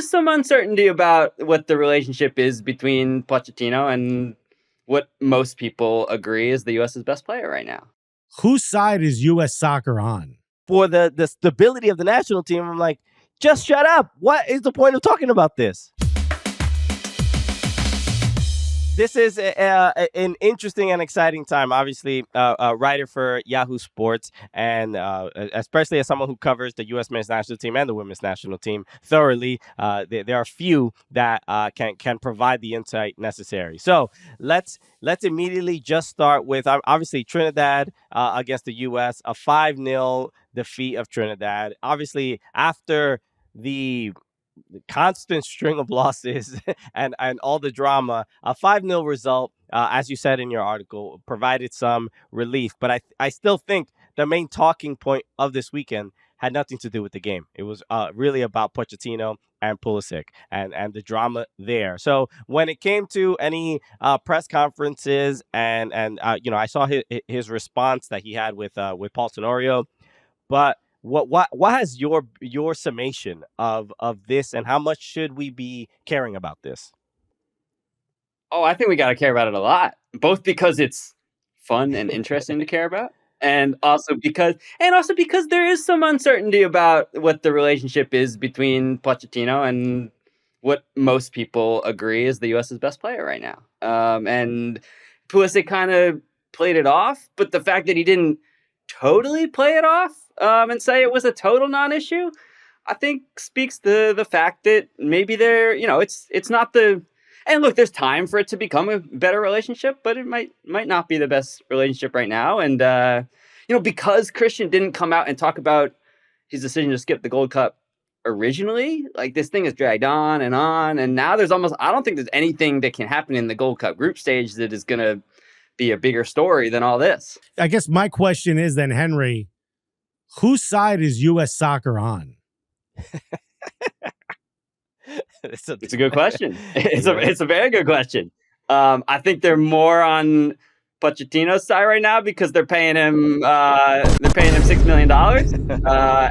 is some uncertainty about what the relationship is between Pochettino and what most people agree is the U.S.'s best player right now. Whose side is U.S. soccer on? For the stability of the national team, I'm like, just shut up. What is the point of talking about this? This is an interesting and exciting time. Obviously, a writer for Yahoo Sports, and especially as someone who covers the U.S. men's national team and the women's national team thoroughly, there are few that can provide the insight necessary. So let's immediately just start with obviously Trinidad against the U.S., a 5-0 defeat of Trinidad. Obviously, after the constant string of losses and all the drama, a 5-0 result, as you said in your article, provided some relief. But I still think the main talking point of this weekend had nothing to do with the game. It was really about Pochettino and Pulisic and the drama there. So when it came to any press conferences and I saw his response that he had with Paul Tenorio, but what has your summation of this, and how much should we be caring about this? Oh, I think we got to care about it a lot, both because it's fun and interesting to care about, and also because there is some uncertainty about what the relationship is between Pochettino and what most people agree is the U.S.'s best player right now. And Pulisic kind of played it off, but the fact that he didn't totally play it off and say it was a total non-issue, I think speaks to the fact that maybe it's not the. And look, there's time for it to become a better relationship, but it might not be the best relationship right now. And because Christian didn't come out and talk about his decision to skip the Gold Cup originally, like this thing has dragged on, and now I don't think there's anything that can happen in the Gold Cup group stage that is going to be a bigger story than all this. I guess my question is then, Henry, whose side is U.S. soccer on? It's a good question. It's a very good question. I think they're more on Pochettino's side right now because they're paying him $6 million,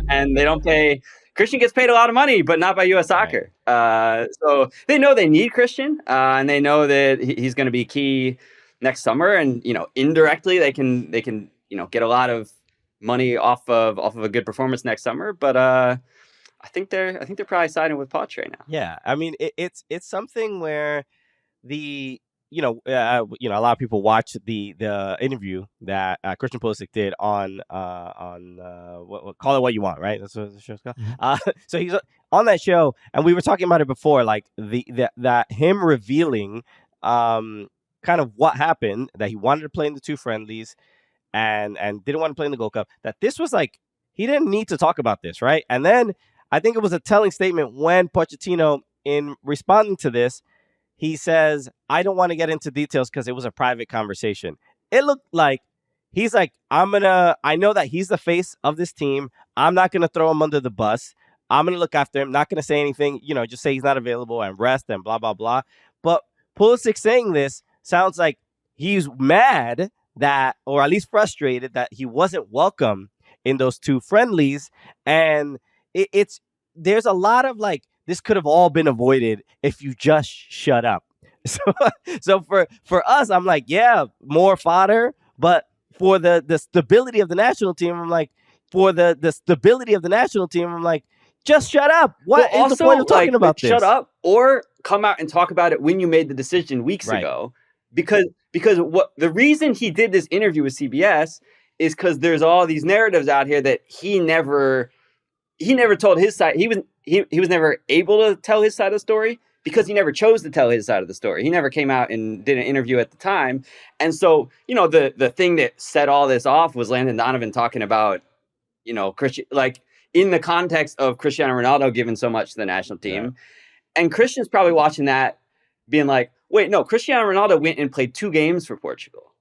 and they don't pay. Christian gets paid a lot of money, but not by U.S. Soccer. So they know they need Christian, and they know that he's going to be key next summer, and indirectly they can get a lot of money off of a good performance next summer. But I think they're probably siding with Poch right now. Yeah, I mean it's something where a lot of people watch the interview that Christian Pulisic did on Call It What You Want, right? That's what the show's called. Mm-hmm. So he's on that show, and we were talking about it before, like that him revealing kind of what happened, that he wanted to play in the two friendlies and didn't want to play in the Gold Cup, that this was like, he didn't need to talk about this, right? And then I think it was a telling statement when Pochettino, in responding to this, he says, I don't want to get into details because it was a private conversation. It looked like he's like, I know that he's the face of this team. I'm not going to throw him under the bus. I'm going to look after him. Not going to say anything, just say he's not available and rest and blah, blah, blah. But Pulisic saying this sounds like he's mad that, or at least frustrated that he wasn't welcome in those two friendlies. And there's a lot of like, this could have all been avoided if you just shut up. So for us, I'm like, yeah, more fodder. But for the stability of the national team, I'm like, just shut up. What is the point of talking about this? Shut up or come out and talk about it when you made the decision weeks ago. Because what the reason he did this interview with CBS is because there's all these narratives out here that he never told his side. He was never able to tell his side of the story because he never chose to tell his side of the story. He never came out and did an interview at the time. And so, the thing that set all this off was Landon Donovan talking about, Christian, like in the context of Cristiano Ronaldo giving so much to the national team. Yeah. And Christian's probably watching that being like, wait, no, Cristiano Ronaldo went and played 2 games for Portugal.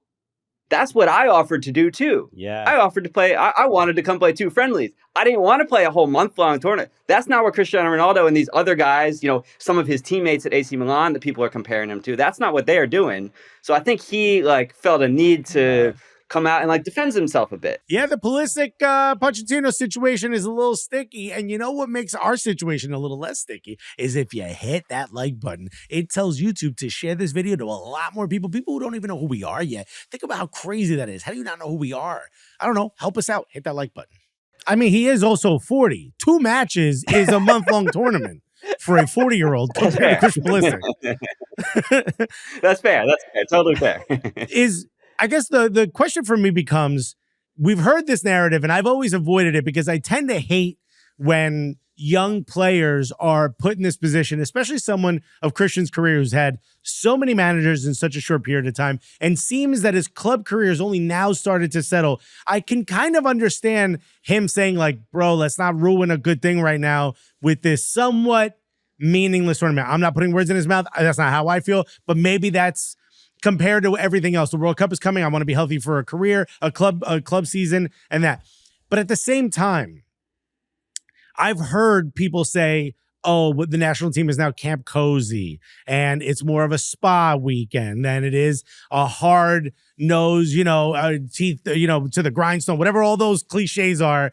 That's what I offered to do too. Yeah. I offered to play. I wanted to come play 2 friendlies. I didn't want to play a whole month-long tournament. That's not what Cristiano Ronaldo and these other guys, some of his teammates at AC Milan that people are comparing him to. That's not what they are doing. So I think he felt a need to come out and like defends himself a bit. Yeah, the Pulisic Pochettino situation is a little sticky. And you know what makes our situation a little less sticky is if you hit that like button, it tells YouTube to share this video to a lot more people who don't even know who we are yet. Think about how crazy that is. How do you not know who we are? I don't know. Help us out. Hit that like button. I mean, he is also 40. 2 matches is a month-long tournament for a 40-year-old compared to Christian Pulisic. That's fair. That's fair. Totally fair. I guess the question for me becomes, we've heard this narrative and I've always avoided it because I tend to hate when young players are put in this position, especially someone of Christian's career who's had so many managers in such a short period of time and seems that his club career has only now started to settle. I can kind of understand him saying like, bro, let's not ruin a good thing right now with this somewhat meaningless tournament. I'm not putting words in his mouth. That's not how I feel, but maybe that's compared to everything else. The World Cup is coming. I want to be healthy for a career, a club season, and that. But at the same time, I've heard people say, oh, the national team is now camp cozy and it's more of a spa weekend than it is a hard nose, teeth, to the grindstone, whatever all those cliches are,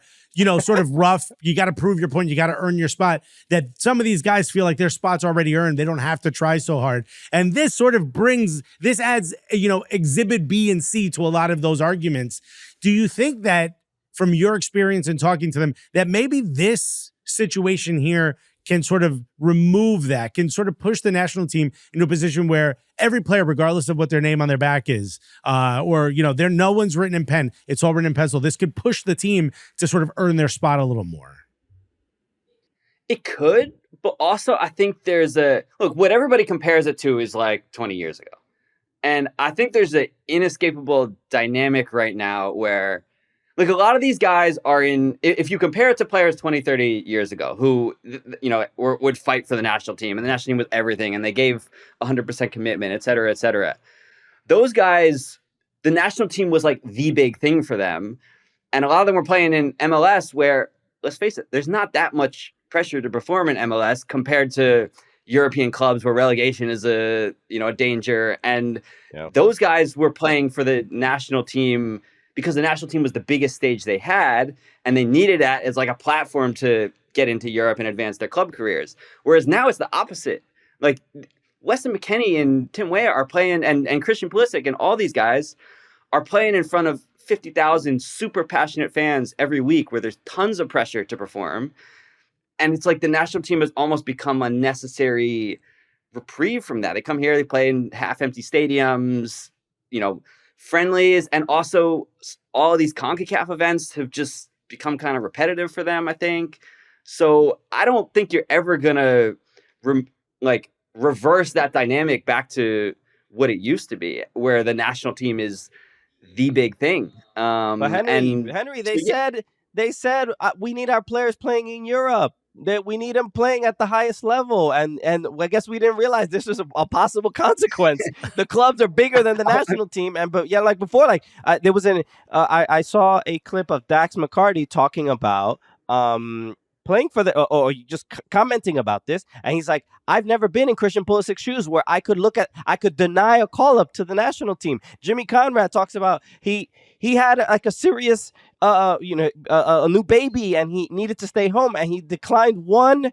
sort of rough. You got to prove your point. You got to earn your spot. That some of these guys feel like their spot's already earned. They don't have to try so hard. And this sort of adds, exhibit B and C to a lot of those arguments. Do you think that from your experience in talking to them, that maybe this situation here can sort of remove that, can sort of push the national team into a position where every player, regardless of what their name on their back is, no one's written in pen, it's all written in pencil. This could push the team to sort of earn their spot a little more. It could, but also I think what everybody compares it to is like 20 years ago. And I think there's an inescapable dynamic right now where like a lot of these guys are if you compare it to players 20, 30 years ago who, would fight for the national team and the national team was everything and they gave 100% commitment, et cetera, et cetera. Those guys, the national team was like the big thing for them. And a lot of them were playing in MLS where, let's face it, there's not that much pressure to perform in MLS compared to European clubs where relegation is a danger. And those guys were playing for the national team because the national team was the biggest stage they had, and they needed that as like a platform to get into Europe and advance their club careers. Whereas now it's the opposite. Like Weston McKennie and Tim Weah are playing, and Christian Pulisic and all these guys are playing in front of 50,000 super passionate fans every week where there's tons of pressure to perform. And it's like the national team has almost become a necessary reprieve from that. They come here, they play in half-empty stadiums, friendlies, and also all of these CONCACAF events have just become kind of repetitive for them, I think. So I don't think you're ever going to reverse that dynamic back to what it used to be, where the national team is the big thing. But Henry, they said we need our players playing in Europe. That we need them playing at the highest level, and I guess we didn't realize this was a possible consequence. The clubs are bigger than the national team, there was I saw a clip of Dax McCarty talking about playing for or just commenting about this, and he's like, I've never been in Christian Pulisic's shoes where I could deny a call up to the national team. Jimmy Conrad talks about he had like a serious a new baby and he needed to stay home and he declined one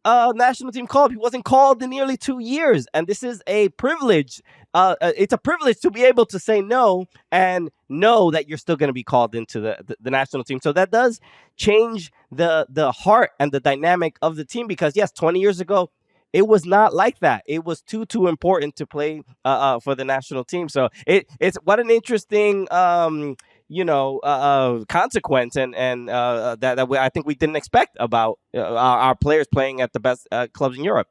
national team call up. He wasn't called in nearly 2 years, and this is a privilege. It's a privilege to be able to say no and know that you're still going to be called into the national team. So that does change the heart and the dynamic of the team, because yes, 20 years ago, it was not like that. It was too important to play for the national team. So it's what an interesting consequence and that I think we didn't expect about our players playing at the best clubs in Europe.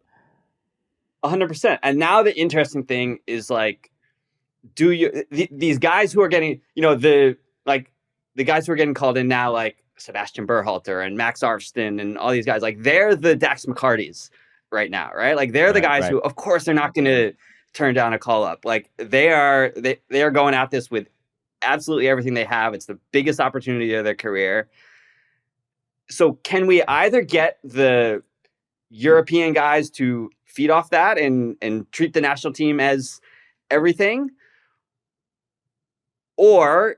100%. And now the interesting thing is like, these guys who are getting, the guys who are getting called in now, like Sebastian Berhalter and Max Arfsten and all these guys, like they're the Dax McCartys right now, right? Like they're the guys who, of course, they're not going to turn down a call up. Like they are going at this with absolutely everything they have. It's the biggest opportunity of their career. So can we either get the European guys to feed off that and treat the national team as everything? Or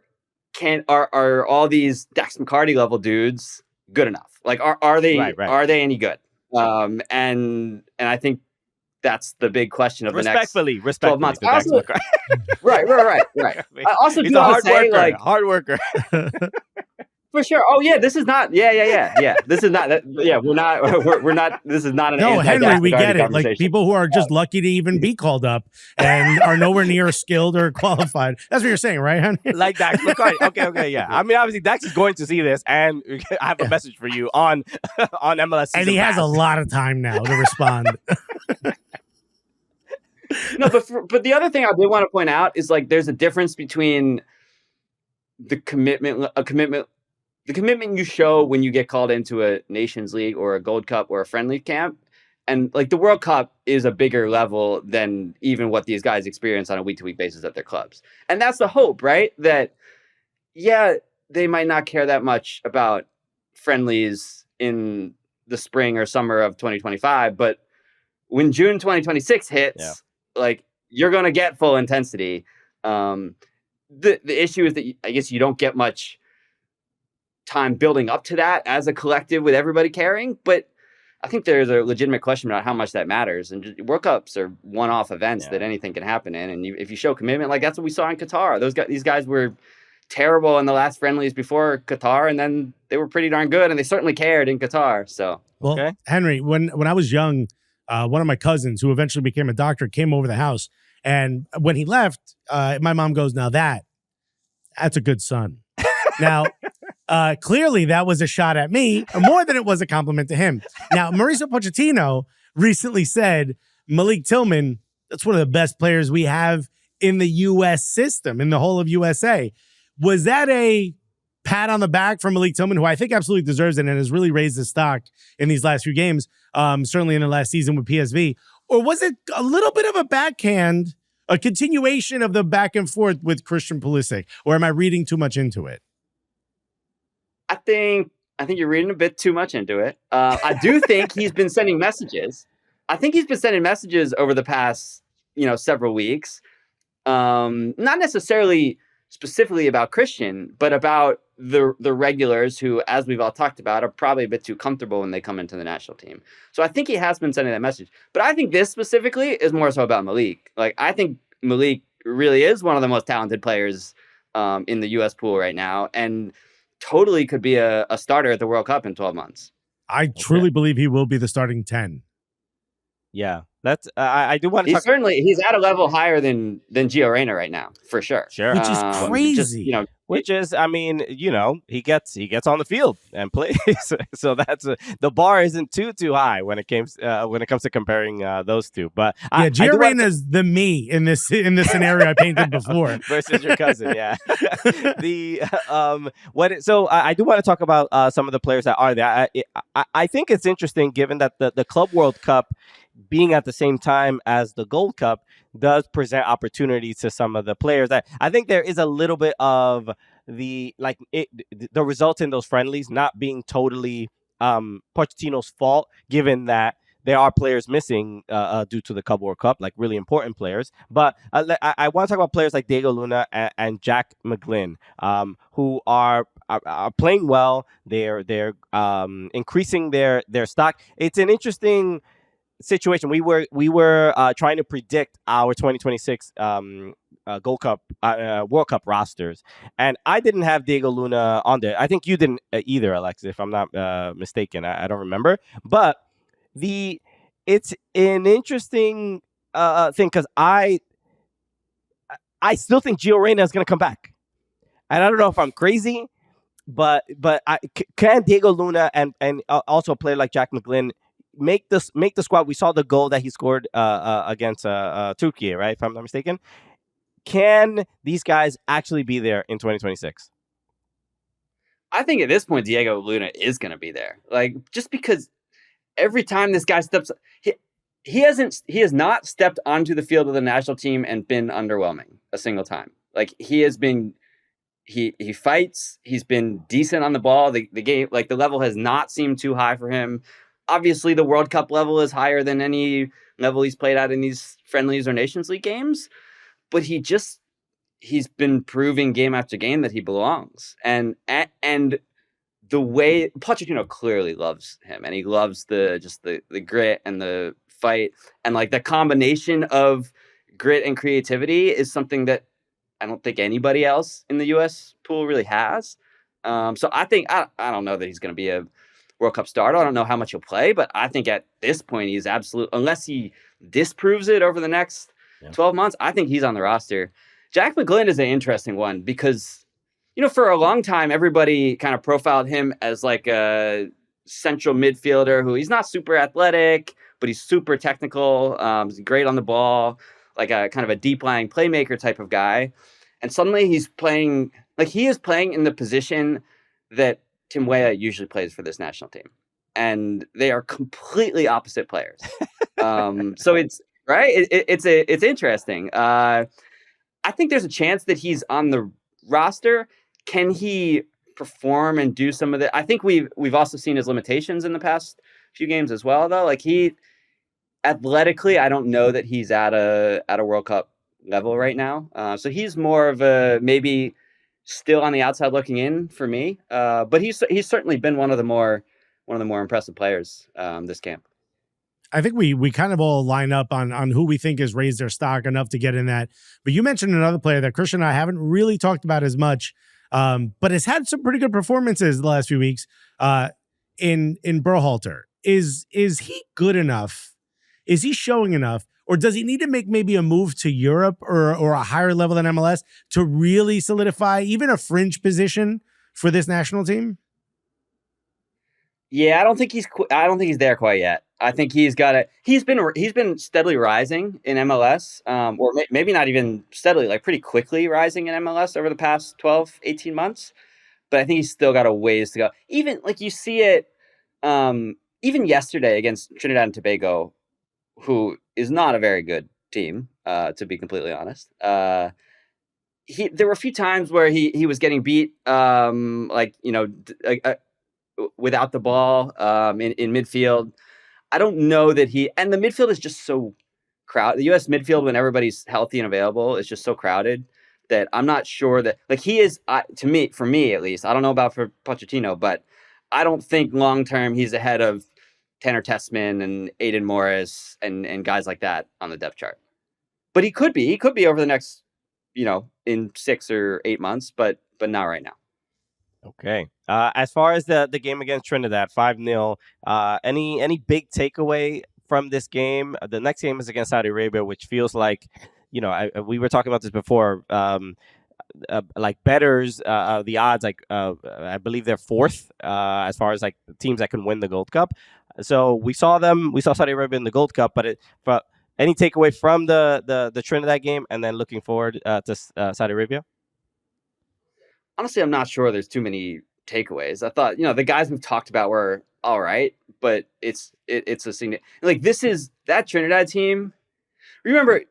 are all these Dax McCarty level dudes good enough? Like, are they Right. are they any good? And I think that's the big question of the next 12 months. To Dax Also, McCarty. right. I also He's do a want hard to say, worker. like, Hard worker. for sure. Oh yeah, this is not. Yeah. This is not. Yeah, we're not. We're not. This is not an. No, Henry, we get it. Conversation. Like people who are just lucky to even be called up and are nowhere near skilled or qualified. That's what you're saying, right, Henry? Like Dax McCarty. Okay, yeah. I mean, obviously, Dax is going to see this, and I have a message for you on MLS. And he has a lot of time now to respond. No, but the other thing I did want to point out is, like, there's a difference between the commitment you show when you get called into a Nations League or a Gold Cup or a friendly camp. And, like, the World Cup is a bigger level than even what these guys experience on a week-to-week basis at their clubs. And that's the hope, right? That, yeah, they might not care that much about friendlies in the spring or summer of 2025, but when June 2026 hits, like, you're going to get full intensity. The issue is that I guess you don't get much time building up to that as a collective with everybody caring, but I think there's a legitimate question about how much that matters. And World Cups are one-off events that anything can happen in. And if you show commitment, like that's what we saw in Qatar. These guys were terrible in the last friendlies before Qatar, and then they were pretty darn good, and they certainly cared in Qatar. So, well, Henry, when I was young, one of my cousins who eventually became a doctor came over the house, and when he left, my mom goes, "Now that's a good son." Now, clearly that was a shot at me more than it was a compliment to him. Now, Mauricio Pochettino recently said, Malik Tillman, that's one of the best players we have in the U.S. system, in the whole of USA. Was that a pat on the back for Malik Tillman, who I think absolutely deserves it and has really raised his stock in these last few games, certainly in the last season with PSV? Or was it a little bit of a backhand, a continuation of the back and forth with Christian Pulisic? Or am I reading too much into it? I think you're reading a bit too much into it. I do think he's been sending messages. I think he's been sending messages over the past, several weeks. Not necessarily specifically about Christian, but about the regulars who, as we've all talked about, are probably a bit too comfortable when they come into the national team. So I think he has been sending that message. But I think this specifically is more so about Malik. Like, I think Malik really is one of the most talented players in the U.S. pool right now, and totally could be a starter at the World Cup in 12 months. I truly believe he will be the starting 10. Yeah, that's I do want to. He's at a level higher than Gio Reyna right now, for sure. Sure, which is crazy. Which is, I mean, he gets on the field and plays, so that's the bar isn't too high when it comes to comparing those two. But Gio Reyna is the me in this scenario I painted before versus your cousin. Yeah, I do want to talk about some of the players that are there. I think it's interesting given that the Club World Cup, being at the same time as the Gold Cup, does present opportunities to some of the players. That I think there is a little bit of the results in those friendlies not being totally Pochettino's fault, given that there are players missing due to the Club World Cup, like really important players. But I want to talk about players like Diego Luna and Jack McGlynn, who are playing well. They're increasing their stock. It's an interesting situation. We were trying to predict our 2026 Gold Cup World Cup rosters, and I didn't have Diego Luna on there. I think you didn't either, Alexis, if I'm not mistaken. I don't remember, but it's an interesting thing because I still think Gio Reyna is going to come back, and I don't know if I'm crazy, but can Diego Luna and also a player like Jack McGlynn make the squad? We saw the goal that he scored against Turkey, right? If I'm not mistaken. Can these guys actually be there in 2026? I think at this point, Diego Luna is going to be there. Like, just because every time this guy steps, he has not stepped onto the field of the national team and been underwhelming a single time. Like, he has been, he fights. He's been decent on the ball. The game, like, the level has not seemed too high for him. Obviously, the World Cup level is higher than any level he's played at in these friendlies or Nations League games. But he just he's been proving game after game that he belongs. And the way Pochettino clearly loves him, and he loves the grit and the fight, and like the combination of grit and creativity is something that I don't think anybody else in the U.S. pool really has. So I think I don't know that he's going to be a World Cup starter. I don't know how much he'll play, but I think at this point he's absolute. Unless he disproves it over the next 12 months, I think he's on the roster. Jack McGlynn is an interesting one because, for a long time, everybody kind of profiled him as like a central midfielder who he's not super athletic, but he's super technical. He's great on the ball, like a kind of a deep lying playmaker type of guy. And suddenly he's playing, like he is playing in the position that Tim Weah usually plays for this national team. And they are completely opposite players. So it's right. It's interesting. I think there's a chance that he's on the roster. Can he perform and do some of the? I think we've also seen his limitations in the past few games as well, though. Like he athletically, I don't know that he's at a World Cup level right now. So he's more of a maybe still on the outside looking in for me. But he's certainly been one of the more impressive players this camp. I think we kind of all line up on who we think has raised their stock enough to get in that. But you mentioned another player that Christian and I haven't really talked about as much, but has had some pretty good performances the last few weeks in Berhalter. Is he good enough? Is he showing enough? Or does he need to make maybe a move to Europe or a higher level than MLS to really solidify even a fringe position for this national team? Yeah, I don't think he's there quite yet. I think he's got it. He's been steadily rising in MLS, or maybe not even steadily, like pretty quickly rising in MLS over the past 12, 18 months. But I think he's still got a ways to go. Even like you see it, even yesterday against Trinidad and Tobago, who is not a very good team, to be completely honest. There were a few times where he was getting beat, without the ball in midfield. I don't know that and the midfield is just so crowded. The U.S. midfield, when everybody's healthy and available, is just so crowded that I'm not sure that, like, he is, for me at least, I don't know about for Pochettino, but I don't think long-term he's ahead of Tanner Tessman and Aiden Morris and guys like that on the depth chart. But he could be over the next, in 6 or 8 months, but not right now. Okay. As far as the game against Trinidad, 5-0, any big takeaway from this game? The next game is against Saudi Arabia, which feels like, we were talking about this before, like bettors, the odds, like I believe they're fourth as far as like teams that can win the Gold Cup. So we saw Saudi Arabia in the Gold Cup, but any takeaway from the Trinidad game and then looking forward to Saudi Arabia? Honestly, I'm not sure there's too many takeaways. I thought, the guys we've talked about were all right, but it's a significant, like, this is that Trinidad team. Remember,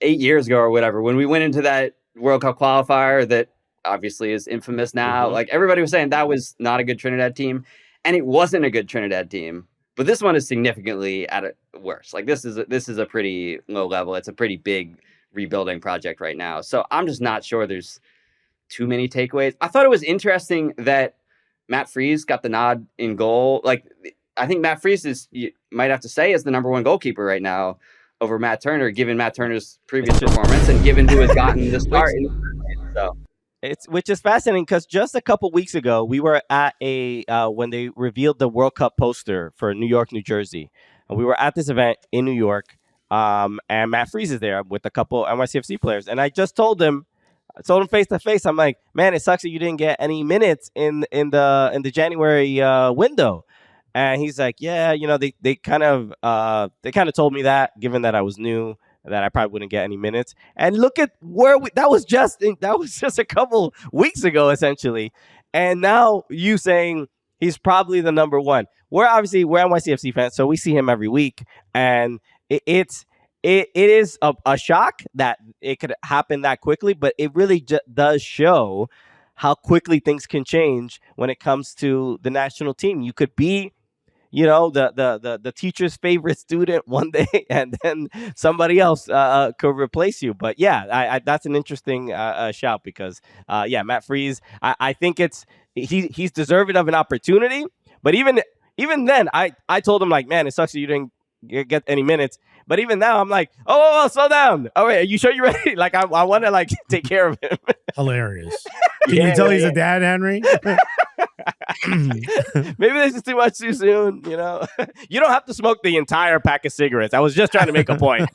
8 years ago or whatever, when we went into that World Cup qualifier that obviously is infamous now, like everybody was saying that was not a good Trinidad team, and it wasn't a good Trinidad team. But this one is significantly worse. Like this is a pretty low level. It's a pretty big rebuilding project right now. So I'm just not sure there's too many takeaways. I thought it was interesting that Matt Freese got the nod in goal. Like, I think Matt Freese you might have to say, is the number one goalkeeper right now over Matt Turner, given Matt Turner's previous performance and given who has gotten the start. Which is fascinating because just a couple weeks ago we were at when they revealed the World Cup poster for New York, New Jersey, and we were at this event in New York, and Matt Freese is there with a couple NYCFC players, and I told him face to face, I'm like, man, it sucks that you didn't get any minutes in the January window. And he's like, yeah, they kind of told me that, given that I was new, that I probably wouldn't get any minutes. And look at where that was just a couple weeks ago, essentially. And now you saying he's probably the number one. We're NYCFC fans, so we see him every week, and it is a shock that it could happen that quickly, but it really does show how quickly things can change when it comes to the national team. You could be the teacher's favorite student one day, and then somebody else could replace you. But yeah, that's an interesting shout because Matt Freese, I think he's deserving of an opportunity. But even then, I told him, like, man, it sucks that you didn't get any minutes. But even now, I'm like, oh, slow down. Oh, wait, are you sure you're ready? Like, I want to, like, take care of him. Hilarious. Can you tell he's a dad, Henry? Maybe this is too much too soon. You don't have to smoke the entire pack of cigarettes. I was just trying to make a point.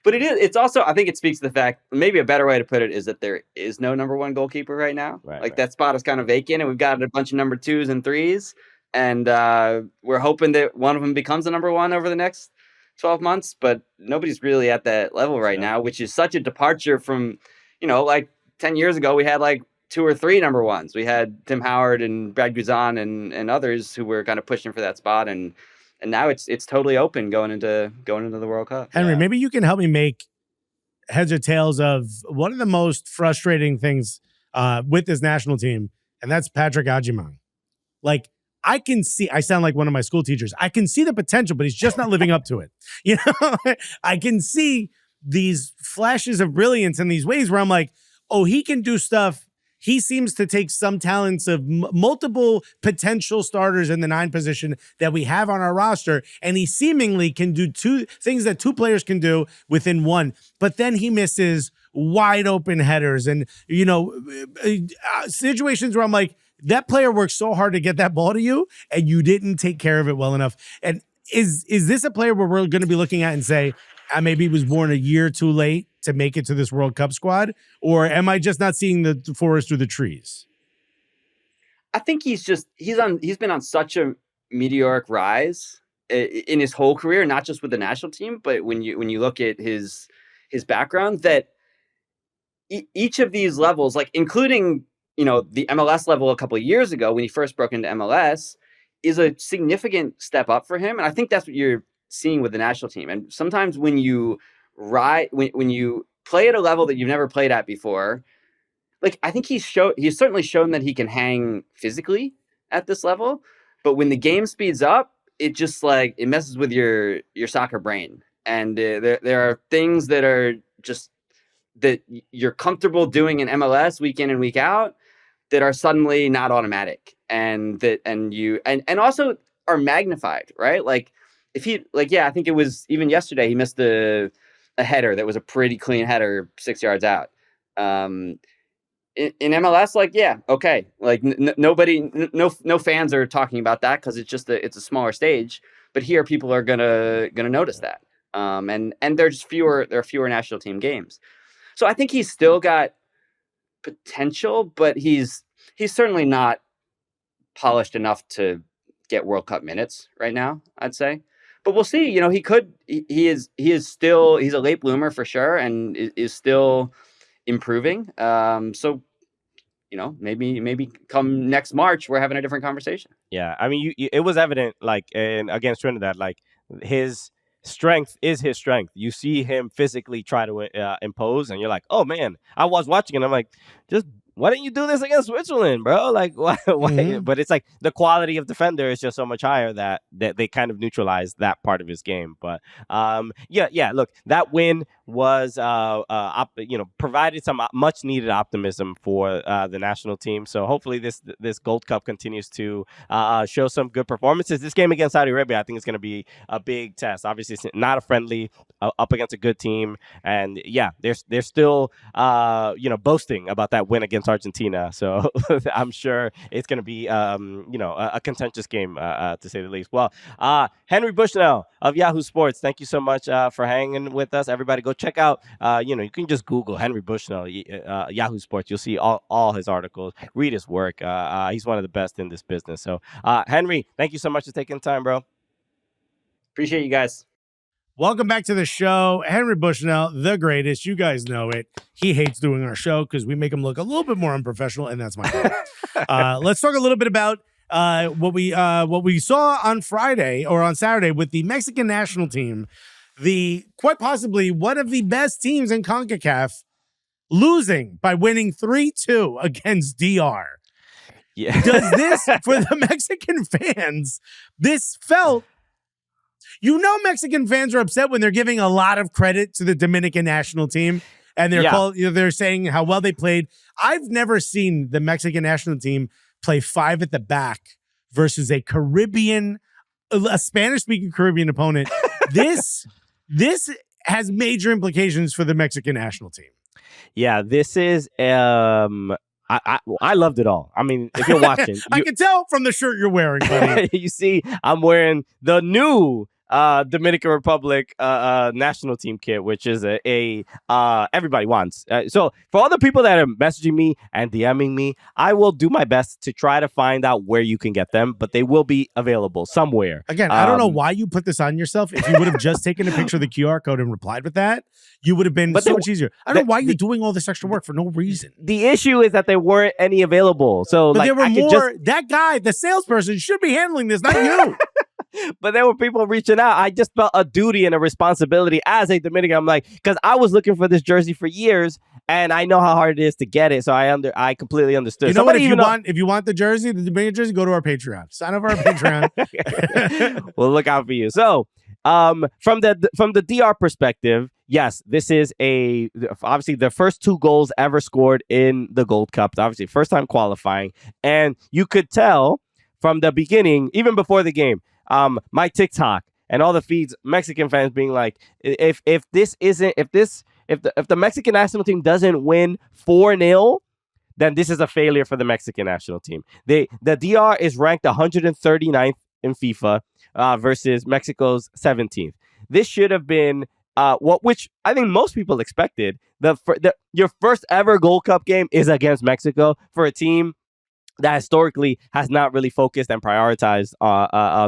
But it's also, I think it speaks to the fact, maybe a better way to put it is that there is no number one goalkeeper right now. Right. That spot is kind of vacant, and we've got a bunch of number 2s and 3s. And we're hoping that one of them becomes the number one over the next 12 months. But nobody's really at that level right now, which is such a departure from, like 10 years ago, we had like 2 or 3 number ones. We had Tim Howard and Brad Guzan and others who were kind of pushing for that spot. And now it's totally open going into the World Cup. Henry, maybe you can help me make heads or tails of one of the most frustrating things with this national team, and that's Patrick Agyemang. Like, I can see, I sound like one of my school teachers. I can see the potential, but he's just not living up to it. I can see these flashes of brilliance in these ways where I'm like, oh, he can do stuff. He seems to take some talents of multiple potential starters in the 9 position that we have on our roster, and he seemingly can do 2 things that 2 players can do within 1. But then he misses wide open headers and, situations where I'm like, that player worked so hard to get that ball to you, and you didn't take care of it well enough. And is this a player where we're going to be looking at and say, maybe he was born a year too late to make it to this World Cup squad? Or am I just not seeing the forest through the trees? I think he's been on such a meteoric rise in his whole career, not just with the national team, but when you look at his background, that each of these levels, like including, the MLS level a couple of years ago when he first broke into MLS, is a significant step up for him. And I think that's what you're seeing with the national team. And sometimes when you when you play at a level that you've never played at before, like, I think he's certainly shown that he can hang physically at this level. But when the game speeds up, it just it messes with your soccer brain. And there are things that are just that you're comfortable doing in MLS week in and week out that are suddenly not automatic, and also are magnified, right? Like, if he, I think it was even yesterday, he missed a header that was a pretty clean header 6 yards out. In MLS, okay, nobody, no fans are talking about that because it's a smaller stage. But here, people are gonna notice that. And there are fewer national team games, so I think he's still got potential, but he's certainly not polished enough to get World Cup minutes right now, I'd say. But we'll see. He's a late bloomer for sure, and is still improving. So, maybe come next March, we're having a different conversation. Yeah, I mean, it was evident, against Trinidad, his strength is his strength. You see him physically try to impose, and you're like, oh man. I was watching, and I'm like, just why didn't you do this against Switzerland, bro? Like, why? Mm-hmm. But it's like the quality of defender is just so much higher that they kind of neutralize that part of his game. But look, that win was provided some much needed optimism for the national team. So hopefully this Gold Cup continues to show some good performances. This game against Saudi Arabia, I think, is going to be a big test. Obviously, it's not a friendly, up against a good team, and they're still boasting about that win against Argentina. So I'm sure it's going to be a contentious game, to say the least. Well, Henry Bushnell of Yahoo Sports, thank you so much for hanging with us. Everybody, go check out. You can just Google Henry Bushnell, Yahoo Sports. You'll see all his articles. Read his work. He's one of the best in this business. So, Henry, thank you so much for taking the time, bro. Appreciate you guys. Welcome back to the show. Henry Bushnell, the greatest. You guys know it. He hates doing our show because we make him look a little bit more unprofessional, and that's my fault. Let's talk a little bit about what we saw on Friday or on Saturday with the Mexican national team, the quite possibly one of the best teams in CONCACAF, losing by winning 3-2 against DR. Yeah. Does this, for the Mexican fans, this felt, Mexican fans are upset when they're giving a lot of credit to the Dominican national team and they're saying how well they played. I've never seen the Mexican national team play 5 at the back versus a Spanish-speaking Caribbean opponent. This has major implications for the Mexican national team. Yeah, this is I loved it all. I mean, if you're watching, I can tell from the shirt you're wearing, buddy. You see, I'm wearing the new Dominican Republic national team kit, which is a everybody wants. So for all the people that are messaging me and DMing me, I will do my best to try to find out where you can get them, but they will be available somewhere. Again, I don't know why you put this on yourself. If you would have just taken a picture of the QR code and replied with that, you would have been so much easier. I don't know why you're doing all this extra work for no reason. The issue is that there weren't any available. So but there were more. That guy, the salesperson, should be handling this, not you. But there were people reaching out. I just felt a duty and a responsibility as a Dominican. I'm like, because I was looking for this jersey for years, and I know how hard it is to get it. So I completely understood. You know what? If you want the jersey, the Dominican jersey, go to our Patreon. Sign up for our Patreon. We'll look out for you. So, from the DR perspective, yes, this is obviously the first 2 goals ever scored in the Gold Cup. Obviously, first time qualifying, and you could tell from the beginning, even before the game. My TikTok and all the feeds, Mexican fans being like, if the Mexican national team doesn't win 4-0, then this is a failure for the Mexican national team. The DR is ranked 139th in FIFA versus Mexico's 17th. This should have been which I think most people expected. Your first ever Gold Cup game is against Mexico for a team that historically has not really focused and prioritized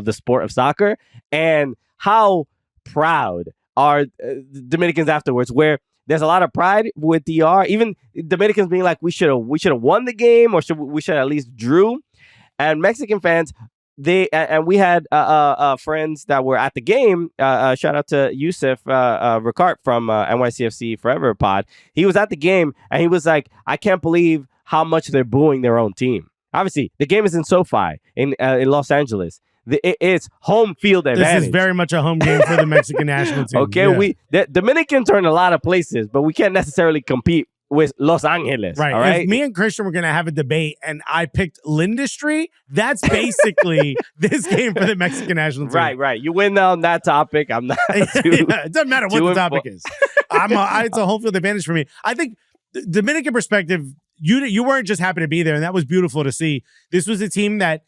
the sport of soccer. And how proud are Dominicans afterwards, where there's a lot of pride with DR, even Dominicans being like, we should have won the game, or we should at least drew. And Mexican fans, we had friends that were at the game. Shout out to Yusuf Ricard from NYCFC Forever Pod. He was at the game and he was like, I can't believe how much they're booing their own team. Obviously, the game is in SoFi in Los Angeles. It's home field advantage. This is very much a home game for the Mexican national team. Okay, the Dominicans are in a lot of places, but we can't necessarily compete with Los Angeles. Right. All right. If me and Christian were going to have a debate and I picked Lindustry, that's basically this game for the Mexican national team. Right. You win on that topic. I'm not. It doesn't matter what the topic is. It's a home field advantage for me. I think the Dominican perspective, you weren't just happy to be there, and that was beautiful to see. This was a team that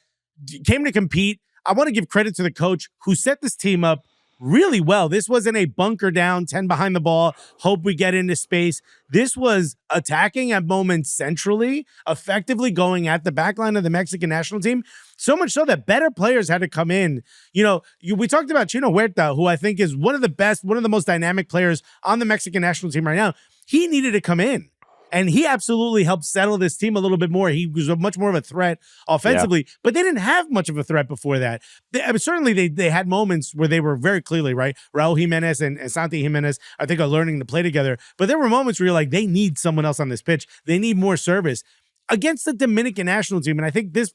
came to compete. I want to give credit to the coach who set this team up really well. This wasn't a bunker down, 10 behind the ball, hope we get into space. This was attacking at moments centrally, effectively going at the back line of the Mexican national team. So much so that better players had to come in. We talked about Chino Huerta, who I think is one of the most dynamic players on the Mexican national team right now. He needed to come in. And he absolutely helped settle this team a little bit more. He was much more of a threat offensively, but they didn't have much of a threat before that. Certainly they had moments where they were very clearly, right? Raul Jimenez and Santi Jimenez, I think, are learning to play together. But there were moments where you're like, they need someone else on this pitch. They need more service against the Dominican national team. And I think is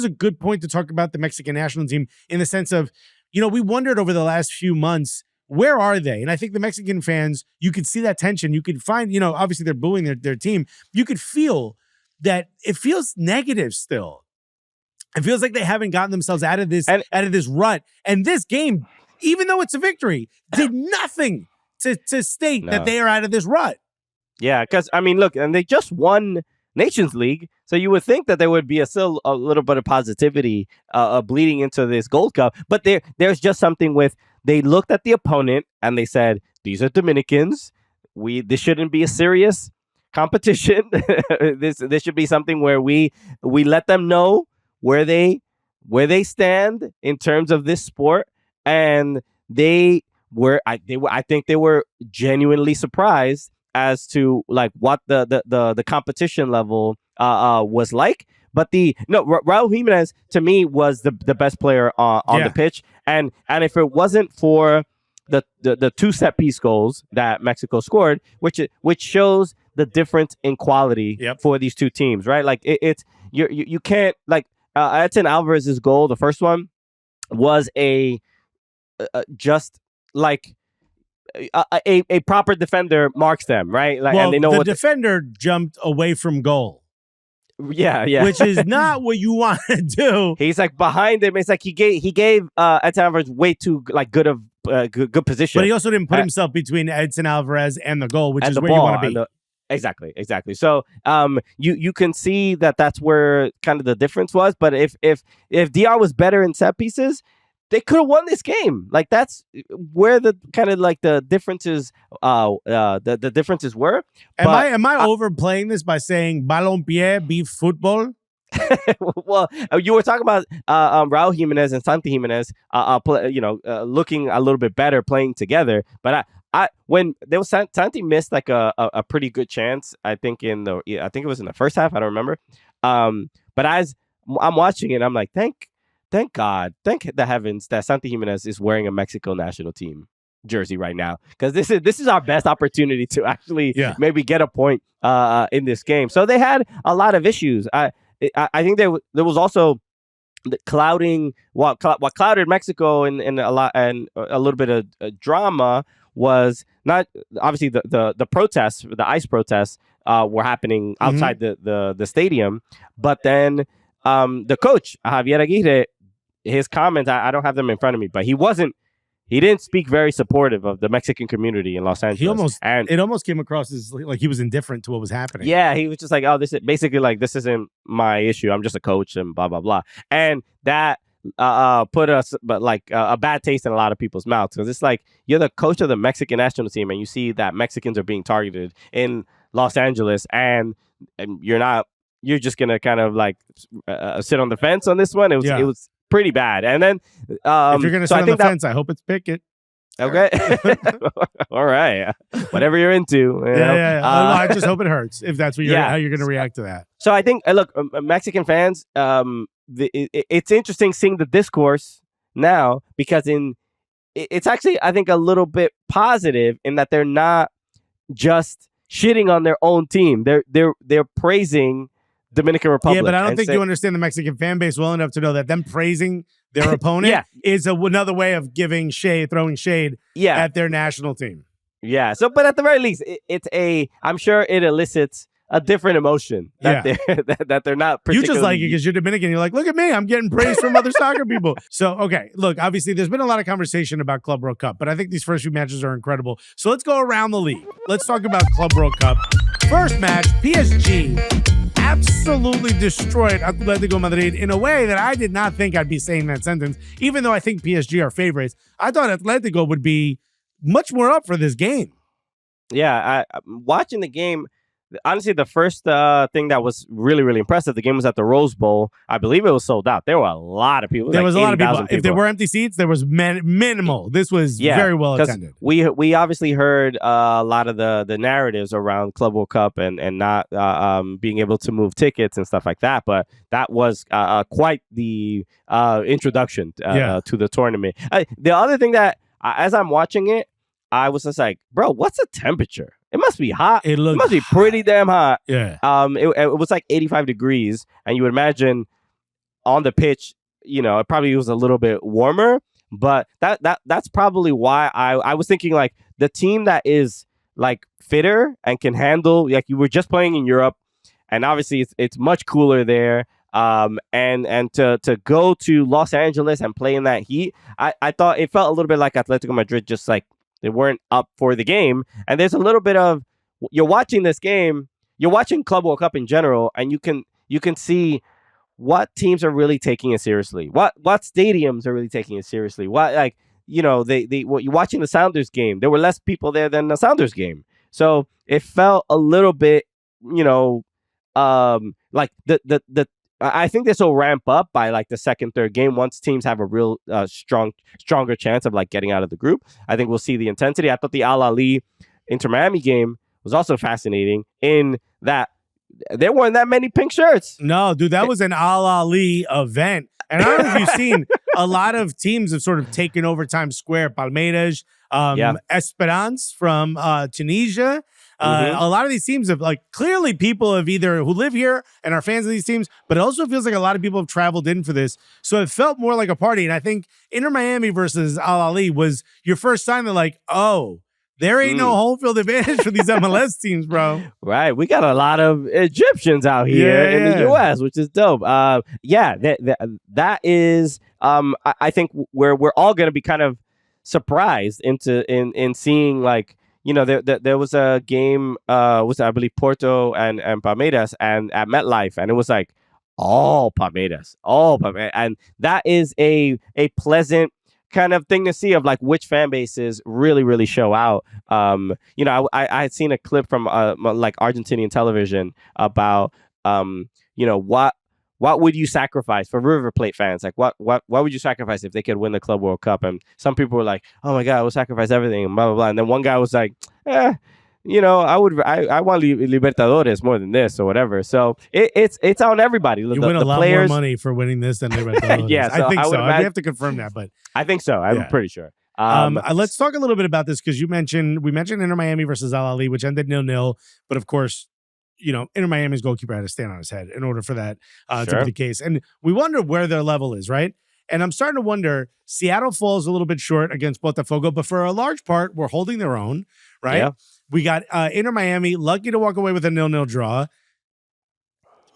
a good point to talk about the Mexican national team in the sense of, we wondered over the last few months, where are they? And I think the Mexican fans, you could see that tension. You could find, obviously they're booing their team. You could feel that it feels negative still. It feels like they haven't gotten themselves out of this rut. And this game, even though it's a victory, did nothing to state that they are out of this rut. Yeah, because, look, and they just won Nations League, so you would think that there would be still a little bit of positivity bleeding into this Gold Cup. But there's just something with, they looked at the opponent and they said, these are Dominicans. This shouldn't be a serious competition. This should be something where we let them know where they stand in terms of this sport. And I think they were genuinely surprised as to like what the competition level was like. But Raul Jimenez to me was the best player on the pitch, and if it wasn't for the 2 set piece goals that Mexico scored, which shows the difference in quality for these two teams, right? Like you can't like Edson Alvarez's goal, the first one, was just like a proper defender marks them, right? Like, and they know the what defender jumped away from goal. Yeah. Which is not what you want to do. He's like behind him. It's like he gave Edson Alvarez way too like good position. But he also didn't put himself between Edson Alvarez and the goal, which is where you want to be. Exactly. So you can see that's where kind of the difference was. But if DR was better in set pieces, they could have won this game. Like that's where the kind of like the differences the differences were. Am I overplaying this by saying balompié beef football? Well, you were talking about Raul Jimenez and Santi Jimenez, looking a little bit better playing together. But I when there was Santi missed like a pretty good chance. I think it was in the first half. I don't remember. But as I'm watching it, I'm like, thank God, thank the heavens that Santi Jimenez is wearing a Mexico national team jersey right now, because this is our best opportunity to actually maybe get a point in this game. So they had a lot of issues. I think there was also the clouding what clouded Mexico in a lot, and a little bit of drama was not obviously the protests, the ICE protests were happening outside the stadium, but then the coach Javier Aguirre, his comments, I don't have them in front of me, but he didn't speak very supportive of the Mexican community in Los Angeles. It almost came across as like he was indifferent to what was happening. Yeah, he was just like, oh, this is basically like, this isn't my issue. I'm just a coach and blah, blah, blah. And that put us, but like a bad taste in a lot of people's mouths, because it's like, you're the coach of the Mexican national team and you see that Mexicans are being targeted in Los Angeles, and you're just going to kind of like sit on the fence on this one. It was pretty bad. And then if you're going to sit on the fence, I hope it's Pickett. Okay. All right. Whatever you're into. Yeah. I just hope it hurts, if that's what how you're going to react to that. So I think, look, Mexican fans, it's interesting seeing the discourse now, because it's actually, I think, a little bit positive in that they're not just shitting on their own team. They're praising Dominican Republic. Yeah, but I don't think you understand the Mexican fan base well enough to know that them praising their opponent is another way of throwing shade at their national team. Yeah. So, but at the very least, I'm sure it elicits a different emotion that they're not particularly... You just like it because you're Dominican. You're like, look at me, I'm getting praise from other soccer people. So, okay, look, obviously there's been a lot of conversation about Club World Cup, but I think these first few matches are incredible. So let's go around the league. Let's talk about Club World Cup. First match, PSG absolutely destroyed Atletico Madrid in a way that I did not think I'd be saying that sentence. Even though I think PSG are favorites, I thought Atletico would be much more up for this game. Yeah, watching the game, honestly, the first thing that was really, really impressive, the game was at the Rose Bowl. I believe it was sold out. There were a lot of people. There was a lot of people. If there were empty seats, there was minimal. This was very well attended. We obviously heard a lot of the narratives around Club World Cup and not being able to move tickets and stuff like that. But that was quite the introduction to the tournament. The other thing that, as I'm watching it, I was just like, bro, what's the temperature? It must be hot. It must be pretty damn hot. Yeah. It was like 85 degrees, and you would imagine on the pitch, it probably was a little bit warmer. But that's probably why I was thinking, like, the team that is like fitter and can handle, like, you were just playing in Europe, and obviously it's much cooler there. And to go to Los Angeles and play in that heat, I thought it felt a little bit like Atletico Madrid, just like they weren't up for the game. And there's a little bit of, you're watching this game, you're watching Club World Cup in general, and you can see what teams are really taking it seriously. What stadiums are really taking it seriously. What, like, you're watching the Sounders game, there were less people there than the Sounders game. So it felt a little bit, like I think this will ramp up by like the second, third game once teams have a real stronger chance of like getting out of the group. I think we'll see the intensity. I thought the Al Ahly Inter Miami game was also fascinating in that there weren't that many pink shirts. No, dude, that was an Al Ahly event. And I don't know if you've seen, a lot of teams have sort of taken over Times Square. Palmeiras, Esperance from Tunisia. A lot of these teams have clearly people have either who live here and are fans of these teams, but it also feels like a lot of people have traveled in for this. So it felt more like a party. And I think Inter Miami versus Al Ahly was your first sign that there ain't no home field advantage for these MLS teams, bro. Right. We got a lot of Egyptians out here in the U.S., which is dope. That is, I think we're all going to be kind of surprised in seeing there was a game, I believe Porto and Palmeiras and at MetLife, and it was all Palmeiras, and that is a pleasant kind of thing to see of which fan bases really show out. I had seen a clip from Argentinian television about what would you sacrifice for River Plate fans? What would you sacrifice if they could win the Club World Cup? And some people were like, oh my God, we'll sacrifice everything, and blah blah blah. And then one guy was like, I want Libertadores more than this or whatever. So it's on everybody. You win a lot more money for winning this than Libertadores. Yeah, I think so. We have to confirm that, but I think so. I'm pretty sure. Let's talk a little bit about this because we mentioned Inter Miami versus Al Ahly, which ended 0-0. But of course, Inter Miami's goalkeeper had to stand on his head in order for that to be the case. And we wonder where their level is, right? And I'm starting to wonder, Seattle falls a little bit short against Botafogo, but for a large part, we're holding their own, right? Yeah. We got Inter Miami lucky to walk away with a 0-0 draw.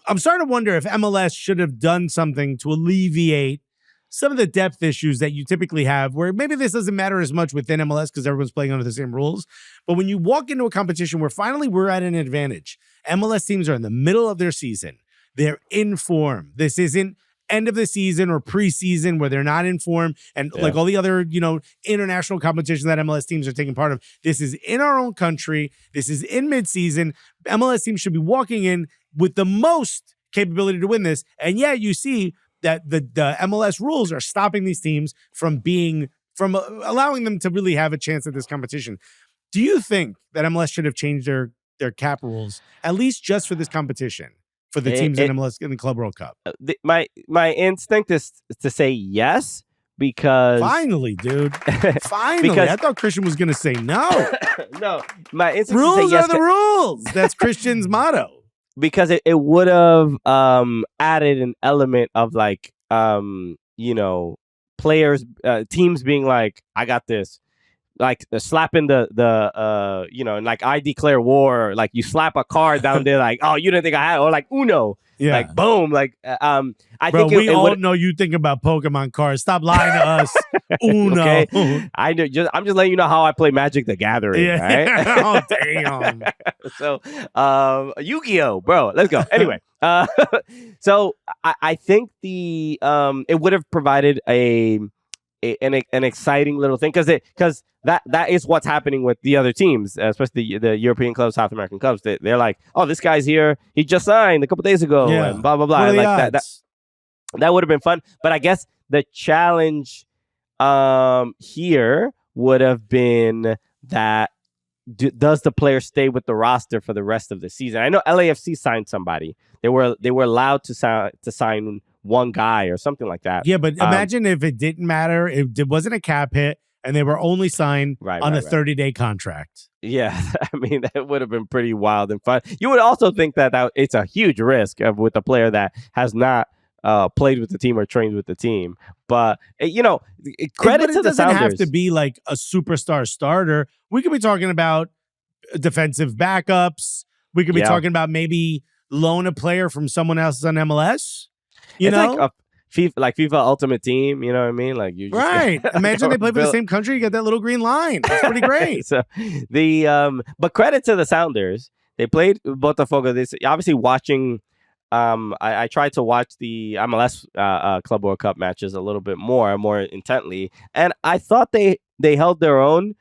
I'm starting to wonder if MLS should have done something to alleviate some of the depth issues that you typically have, where maybe this doesn't matter as much within MLS because everyone's playing under the same rules. But when you walk into a competition where finally we're at an advantage, MLS teams are in the middle of their season. They're in form. This isn't end of the season or preseason where they're not in form and all the other, international competition that MLS teams are taking part of. This is in our own country. This is in midseason. MLS teams should be walking in with the most capability to win this. And you see that the MLS rules are stopping these teams from allowing them to really have a chance at this competition. Do you think that MLS should have changed their cap rules, at least just for this competition, for the teams in MLS in the Club World Cup? My instinct is to say yes, because finally, dude. Finally. I thought Christian was going to say no. No, my instinct rules is to say yes, are the rules. That's Christian's motto. Because it would have added an element of players, teams being like, I got this. Slapping the I declare war, you slap a card down there, oh, you didn't think I had, or Uno, boom, I Bro, think we all know you think about Pokemon cards. Stop lying to us. Uno. Okay? I'm just letting you know how I play Magic the Gathering. Yeah. Right? Oh damn. So Yu-Gi-Oh, bro. Let's go. Anyway, so I think it would have provided an exciting little thing because that is what's happening with the other teams, especially the European clubs, South American clubs. They're like, oh, this guy's here. He just signed a couple days ago, and blah blah blah. That would have been fun. But I guess the challenge here would have been that does the player stay with the roster for the rest of the season? I know LAFC signed somebody. They were allowed to sign one guy or something like that. Yeah, but imagine if it didn't matter, if it wasn't a cap hit, and they were only signed on a 30-day contract. Yeah, I mean, that would have been pretty wild and fun. You would also think that it's a huge risk with a player that has not played with the team or trained with the team. But, credit to the Sounders. It doesn't have to be like a superstar starter. We could be talking about defensive backups. We could be talking about maybe loan a player from someone else on MLS. It's like FIFA Ultimate Team, you know what I mean? You just, right. Imagine they play for the same country. You get that little green line. That's pretty great. So but credit to the Sounders. They played Botafogo. This obviously watching. I tried to watch the MLS Club World Cup matches a little bit more intently, and I thought they held their own.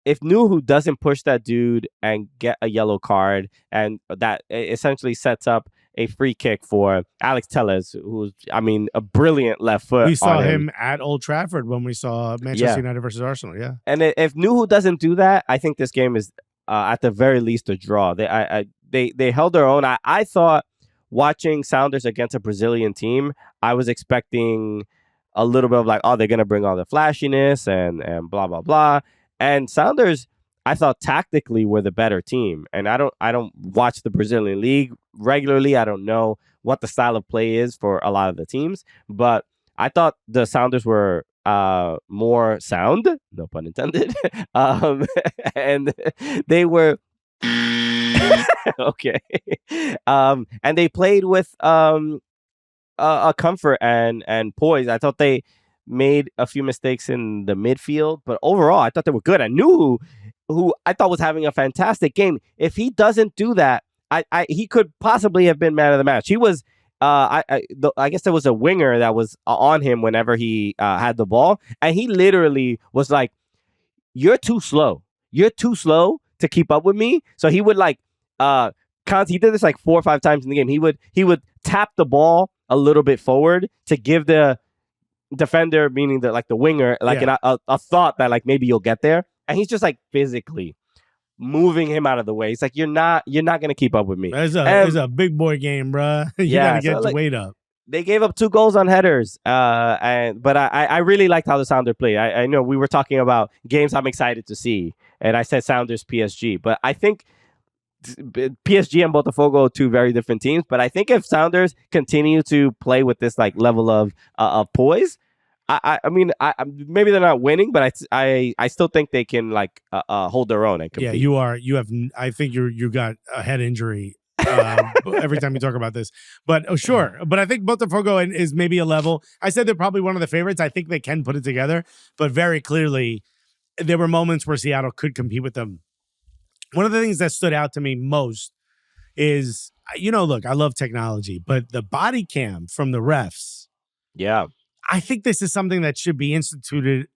If Nuhu doesn't push that dude and get a yellow card, and that essentially sets up a free kick for Alex Telles, who's, a brilliant left foot. We saw him at Old Trafford when we saw Manchester United versus Arsenal. Yeah, and if Nuhu doesn't do that, I think this game is at the very least a draw. They held their own. I thought watching Sounders against a Brazilian team, I was expecting a little bit of they're gonna bring all the flashiness and blah blah blah. And Sounders, I thought tactically were the better team. And I don't watch the Brazilian league regularly. I don't know what the style of play is for a lot of the teams, but I thought the Sounders were more sound, no pun intended. And they were okay. And they played with a comfort and poise. I thought they made a few mistakes in the midfield, but overall, I thought they were good. I knew who I thought was having a fantastic game. If he doesn't do that, he could possibly have been man of the match. He was. I guess there was a winger that was on him whenever he had the ball, and he literally was like, "You're too slow. You're too slow to keep up with me." So he would like he did this like 4 or 5 times in the game. He would tap the ball a little bit forward to give the defender, meaning the winger, like a thought that like maybe you'll get there, and he's just like physically moving him out of the way. He's like, you're not gonna keep up with me. It's a big boy game, bro. You gotta get your weight up. They gave up 2 goals on headers, but I really liked how the Sounders played. I know we were talking about games I'm excited to see, and I said Sounders PSG, but I think PSG and Botafogo are 2 very different teams. But I think if Sounders continue to play with this like level of poise, I mean, maybe they're not winning, but I still think they can like hold their own and compete. Yeah, I think you got a head injury every time you talk about this. But sure. But I think Botafogo is maybe a level. I said they're probably one of the favorites. I think they can put it together, but very clearly there were moments where Seattle could compete with them. One of the things that stood out to me most is, look, I love technology, but the body cam from the refs. Yeah. I think this is something that should be instituted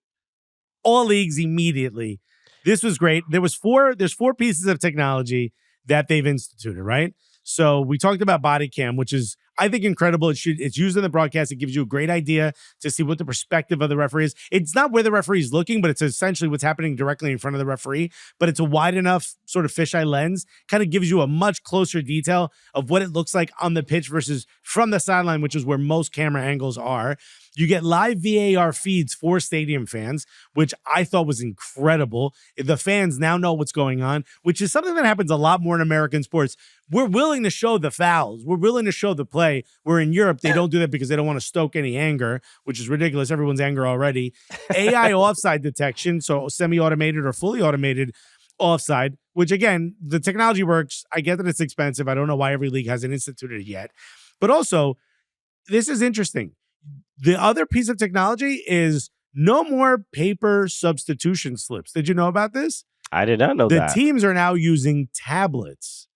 all leagues immediately. This was great. There's 4 pieces of technology that they've instituted, right? So we talked about body cam, which is, I think, incredible. It's used in the broadcast. It gives you a great idea to see what the perspective of the referee is. It's not where the referee is looking, but it's essentially what's happening directly in front of the referee. But it's a wide enough sort of fisheye lens, kind of gives you a much closer detail of what it looks like on the pitch versus from the sideline, which is where most camera angles are. You get live VAR feeds for stadium fans, which I thought was incredible. The fans now know what's going on, which is something that happens a lot more in American sports. We're willing to show the fouls. We're willing to show the play. Where in Europe, they don't do that because they don't want to stoke any anger, which is ridiculous. Everyone's anger already. AI offside detection, so semi-automated or fully automated offside, which again, the technology works. I get that it's expensive. I don't know why every league hasn't instituted it yet. But also, this is interesting. The other piece of technology is no more paper substitution slips. Did you know about this? I did not know that. The teams are now using tablets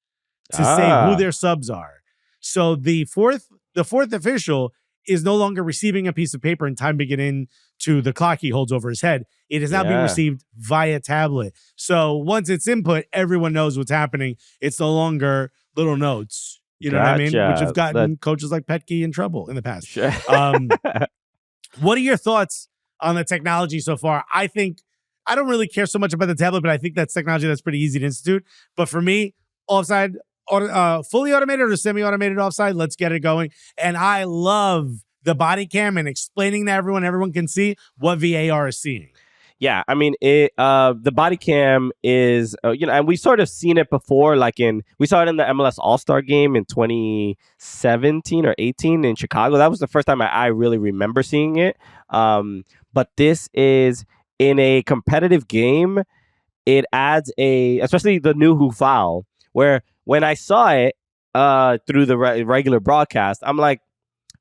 to say who their subs are. So the fourth official is no longer receiving a piece of paper and time to get in to the clock he holds over his head. It is now being received via tablet. So once it's input, everyone knows what's happening. It's no longer little notes. You know what I mean? Which have gotten coaches like Petke in trouble in the past. Sure. What are your thoughts on the technology so far? I think I don't really care so much about the tablet, but I think that's technology that's pretty easy to institute. But for me, offside, fully automated or semi-automated offside, let's get it going. And I love the body cam and explaining to everyone. Everyone can see what VAR is seeing. Yeah, I mean, the body cam is, and we've sort of seen it before, we saw it in the MLS All-Star game in 2017 or 18 in Chicago. That was the first time I really remember seeing it. But this is, in a competitive game, it adds especially the new who foul, where when I saw it through the regular broadcast, I'm like,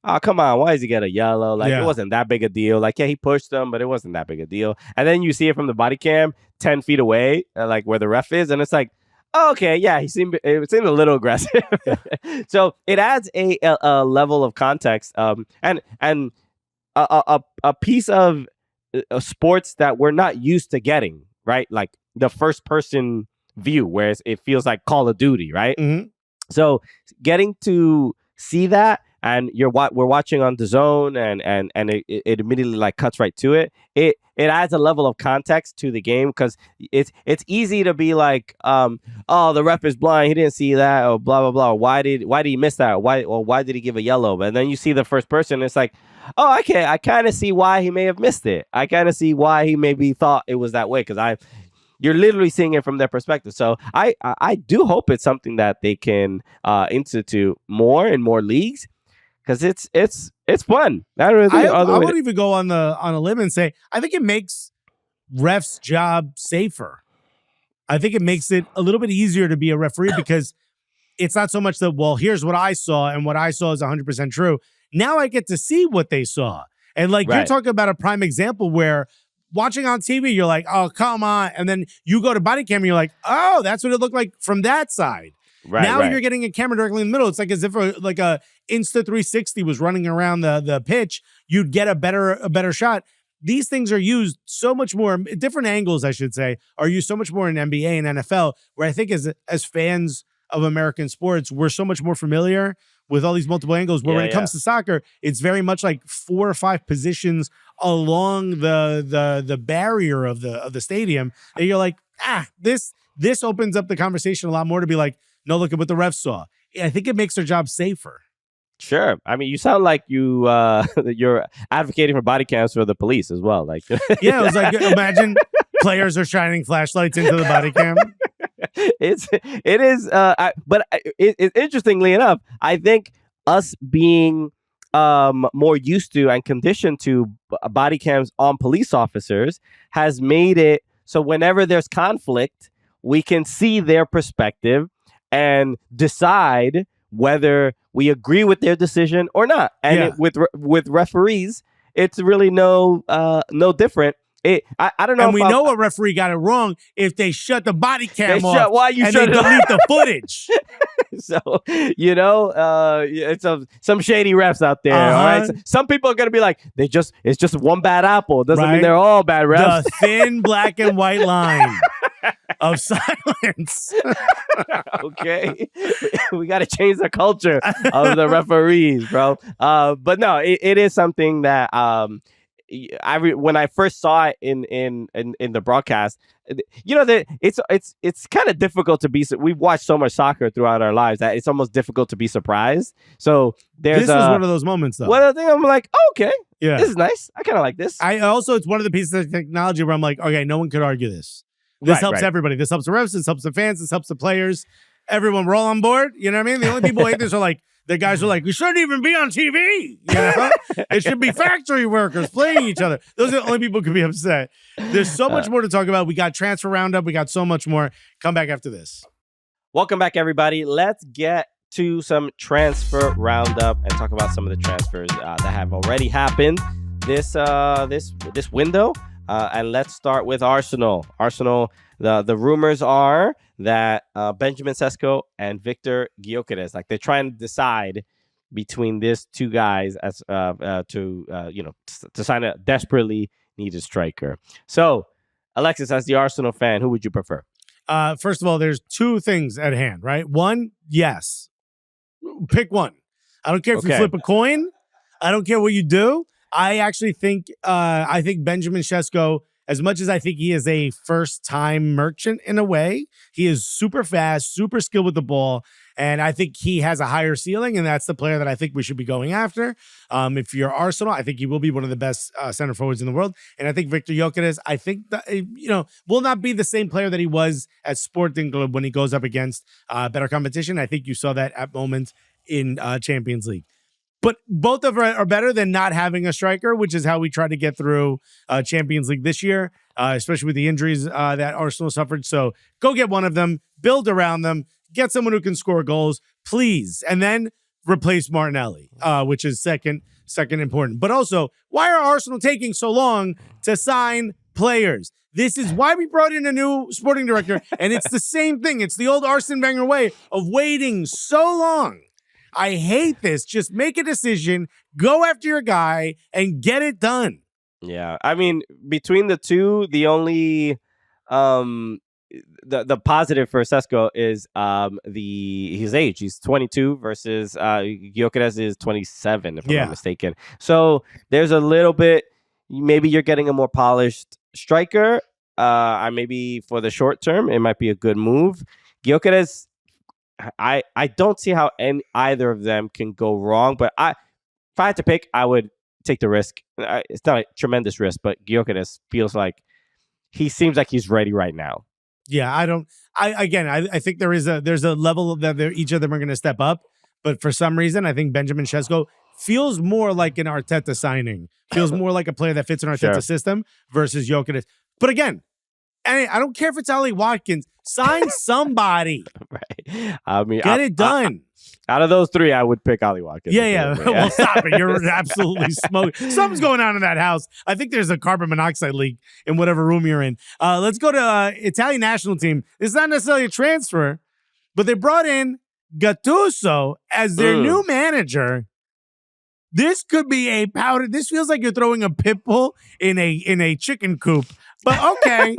oh, come on, why does he get a yellow? It wasn't that big a deal. He pushed him, but it wasn't that big a deal. And then you see it from the body cam 10 feet away, where the ref is, and it's like, oh, okay, yeah, it seemed a little aggressive. So it adds a level of context and a piece of sports that we're not used to getting, right? Like the first person view, whereas it feels like Call of Duty, right? Mm-hmm. So getting to see that, and we're watching on the zone, and it immediately like cuts right to it. It adds a level of context to the game, because it's easy to be like, oh, the ref is blind, he didn't see that, or blah blah blah. Why did he miss that? Why did he give a yellow? But then you see the first person, it's like, oh, okay, I kind of see why he may have missed it. I kind of see why he maybe thought it was that way, because you're literally seeing it from their perspective. So I do hope it's something that they can institute more in more leagues, because it's fun. I would even go on a limb and say I think it makes refs' job safer. I think it makes it a little bit easier to be a referee, because it's not so much that, well, here's what I saw, and what I saw is 100% true. Now I get to see what they saw. And like you're talking about a prime example where watching on TV, you're like, oh, come on. And then you go to body cam and you're like, oh, that's what it looked like from that side. Now you're getting a camera directly in the middle. It's like as if like a Insta 360 was running around the pitch. You'd get a better shot. These things are used so much more, different angles, I should say, are used so much more in NBA and NFL, where I think as fans of American sports, we're so much more familiar with all these multiple angles, where when it comes to soccer, it's very much like 4 or 5 positions along the barrier of the stadium. And you're like, this opens up the conversation a lot more to be like, no, look at what the refs saw. I think it makes their job safer. Sure. I mean, you sound like you're advocating for body cams for the police as well. Like, yeah, it was like, imagine players are shining flashlights into the body cam. It is. But interestingly enough, I think us being more used to and conditioned to body cams on police officers has made it so whenever there's conflict, we can see their perspective and decide whether we agree with their decision or not. And with referees, it's really no different. I don't know. And we know a referee got it wrong if they shut the body cam off. Why you and shut they delete the footage? So it's some shady refs out there. All right, so some people are gonna be like, it's just one bad apple. Doesn't mean they're all bad refs. The thin black and white line of silence. Okay, we got to change the culture of the referees, bro. But no, it is something that when I first saw it in the broadcast, that it's kind of difficult to be. We've watched so much soccer throughout our lives that it's almost difficult to be surprised. So this was one of those moments, though. One of the things I'm like, oh, okay, yeah, this is nice. I kind of like this. It's one of the pieces of technology where I'm like, okay, no one could argue this. This helps everybody. This helps the refs. This helps the fans. This helps the players. Everyone, we're all on board. You know what I mean? The only people who hate this are like the guys who are like, we shouldn't even be on TV. You know? It should be factory workers playing each other. Those are the only people who can be upset. There's so much more to talk about. We got transfer roundup. We got so much more. Come back after this. Welcome back, everybody. Let's get to some transfer roundup and talk about some of the transfers that have already happened this window. And let's start with Arsenal. Arsenal, the rumors are that Benjamin Sesko and Victor Gyökeres, like they're trying to decide between these two guys as to sign a desperately needed striker. So, Alexis, as the Arsenal fan, who would you prefer? First of all, there's 2 things at hand, right? One, yes. Pick one. I don't care if you flip a coin. I don't care what you do. I actually think Benjamin Sesko, as much as I think he is a first-time merchant in a way, he is super fast, super skilled with the ball, and I think he has a higher ceiling, and that's the player that I think we should be going after. If you're Arsenal, I think he will be one of the best center forwards in the world, and I think Victor Gyökeres, I think that, will not be the same player that he was at Sporting Club when he goes up against better competition. I think you saw that at moments in Champions League. But both of them are better than not having a striker, which is how we tried to get through Champions League this year, especially with the injuries that Arsenal suffered. So go get one of them, build around them, get someone who can score goals, please, and then replace Martinelli, which is second important. But also, why are Arsenal taking so long to sign players? This is why we brought in a new sporting director, and it's the same thing. It's the old Arsene Wenger way of waiting so long. I hate this. Just make a decision, go after your guy, and get it done. Yeah. I mean, between the two, the only the positive for Sesko is his age. He's 22 versus Gyökeres is 27, if I'm not mistaken. So there's a little bit. Maybe you're getting a more polished striker. Maybe for the short term, it might be a good move. Gyökeres, I don't see how either of them can go wrong. But if I had to pick, I would take the risk. It's not a tremendous risk, but Gyökeres feels like he seems like he's ready right now. Yeah, I think there's a level that each of them are going to step up. But for some reason, I think Benjamin Sesko feels more like an Arteta signing. Feels more like a player that fits in Arteta's system versus Gyökeres. But again, I don't care if it's Ollie Watkins. Sign somebody. Right. I mean, get it done. Out of those three, I would pick Ollie Watkins. Yeah. Well, stop it. You're absolutely smoking. Something's going on in that house. I think there's a carbon monoxide leak in whatever room you're in. Let's go to Italian national team. It's not necessarily a transfer, but they brought in Gattuso as their new manager. This could be a powder. This feels like you're throwing a pit bull in a chicken coop. But okay,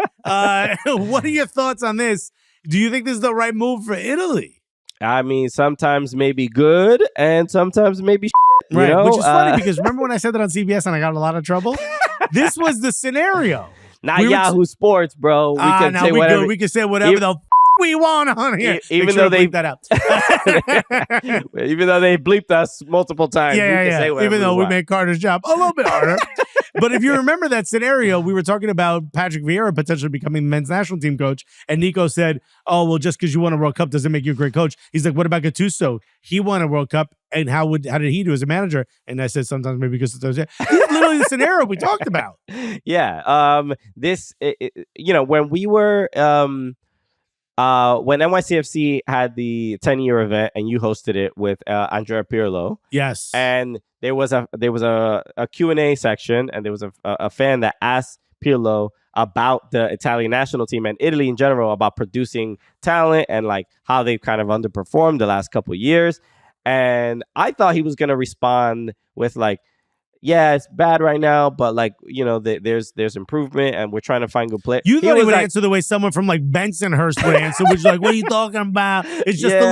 what are your thoughts on this? Do you think this is the right move for Italy? I mean, sometimes maybe good and sometimes maybe shit, right, you know? Which is funny because remember when I said that on CBS and I got in a lot of trouble? This was the scenario. Not Yahoo Sports, bro. We can say whatever. We can say whatever the we want on here. Even though they bleep that out. Even though they bleeped us multiple times. We can say whatever even though we want. made Carter's job a little bit harder. But if you remember that scenario, we were talking about Patrick Vieira potentially becoming the men's national team coach. And Nico said, oh, well, just because you won a World Cup doesn't make you a great coach. He's like, what about Gattuso? He won a World Cup. And how did he do as a manager? And I said, sometimes maybe because this is literally the scenario we talked about. Yeah. When we were, when NYCFC had the 10-year event and you hosted it with Andrea Pirlo. Yes. And there was a Q&A section, and there was a fan that asked Pirlo about the Italian national team and Italy in general, about producing talent and like how they've kind of underperformed the last couple of years. And I thought he was going to respond with like, yeah, it's bad right now, but like, there's improvement and we're trying to find good players. You thought he would answer the way someone from like Bensonhurst would answer, which is like, what are you talking about? It's just a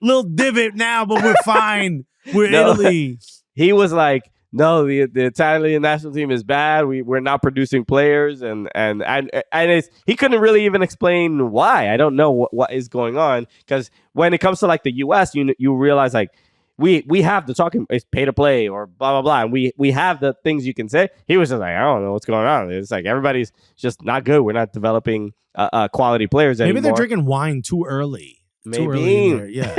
little divot now, but we're fine. We're Italy. He was like, no, the Italian national team is bad. We're not producing players, and he couldn't really even explain why. I don't know what is going on, because when it comes to like the US, you realize like we have the talking, it's pay to play or blah blah blah, and we have the things you can say. He was just like, I don't know what's going on. It's like everybody's just not good. We're not developing quality players anymore. Maybe they're drinking wine too early. Maybe. Yeah.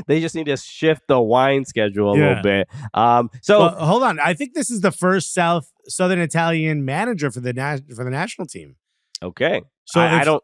They just need to shift the wine schedule a little bit. So hold on. I think this is the first Southern Italian manager for the national team. Okay. So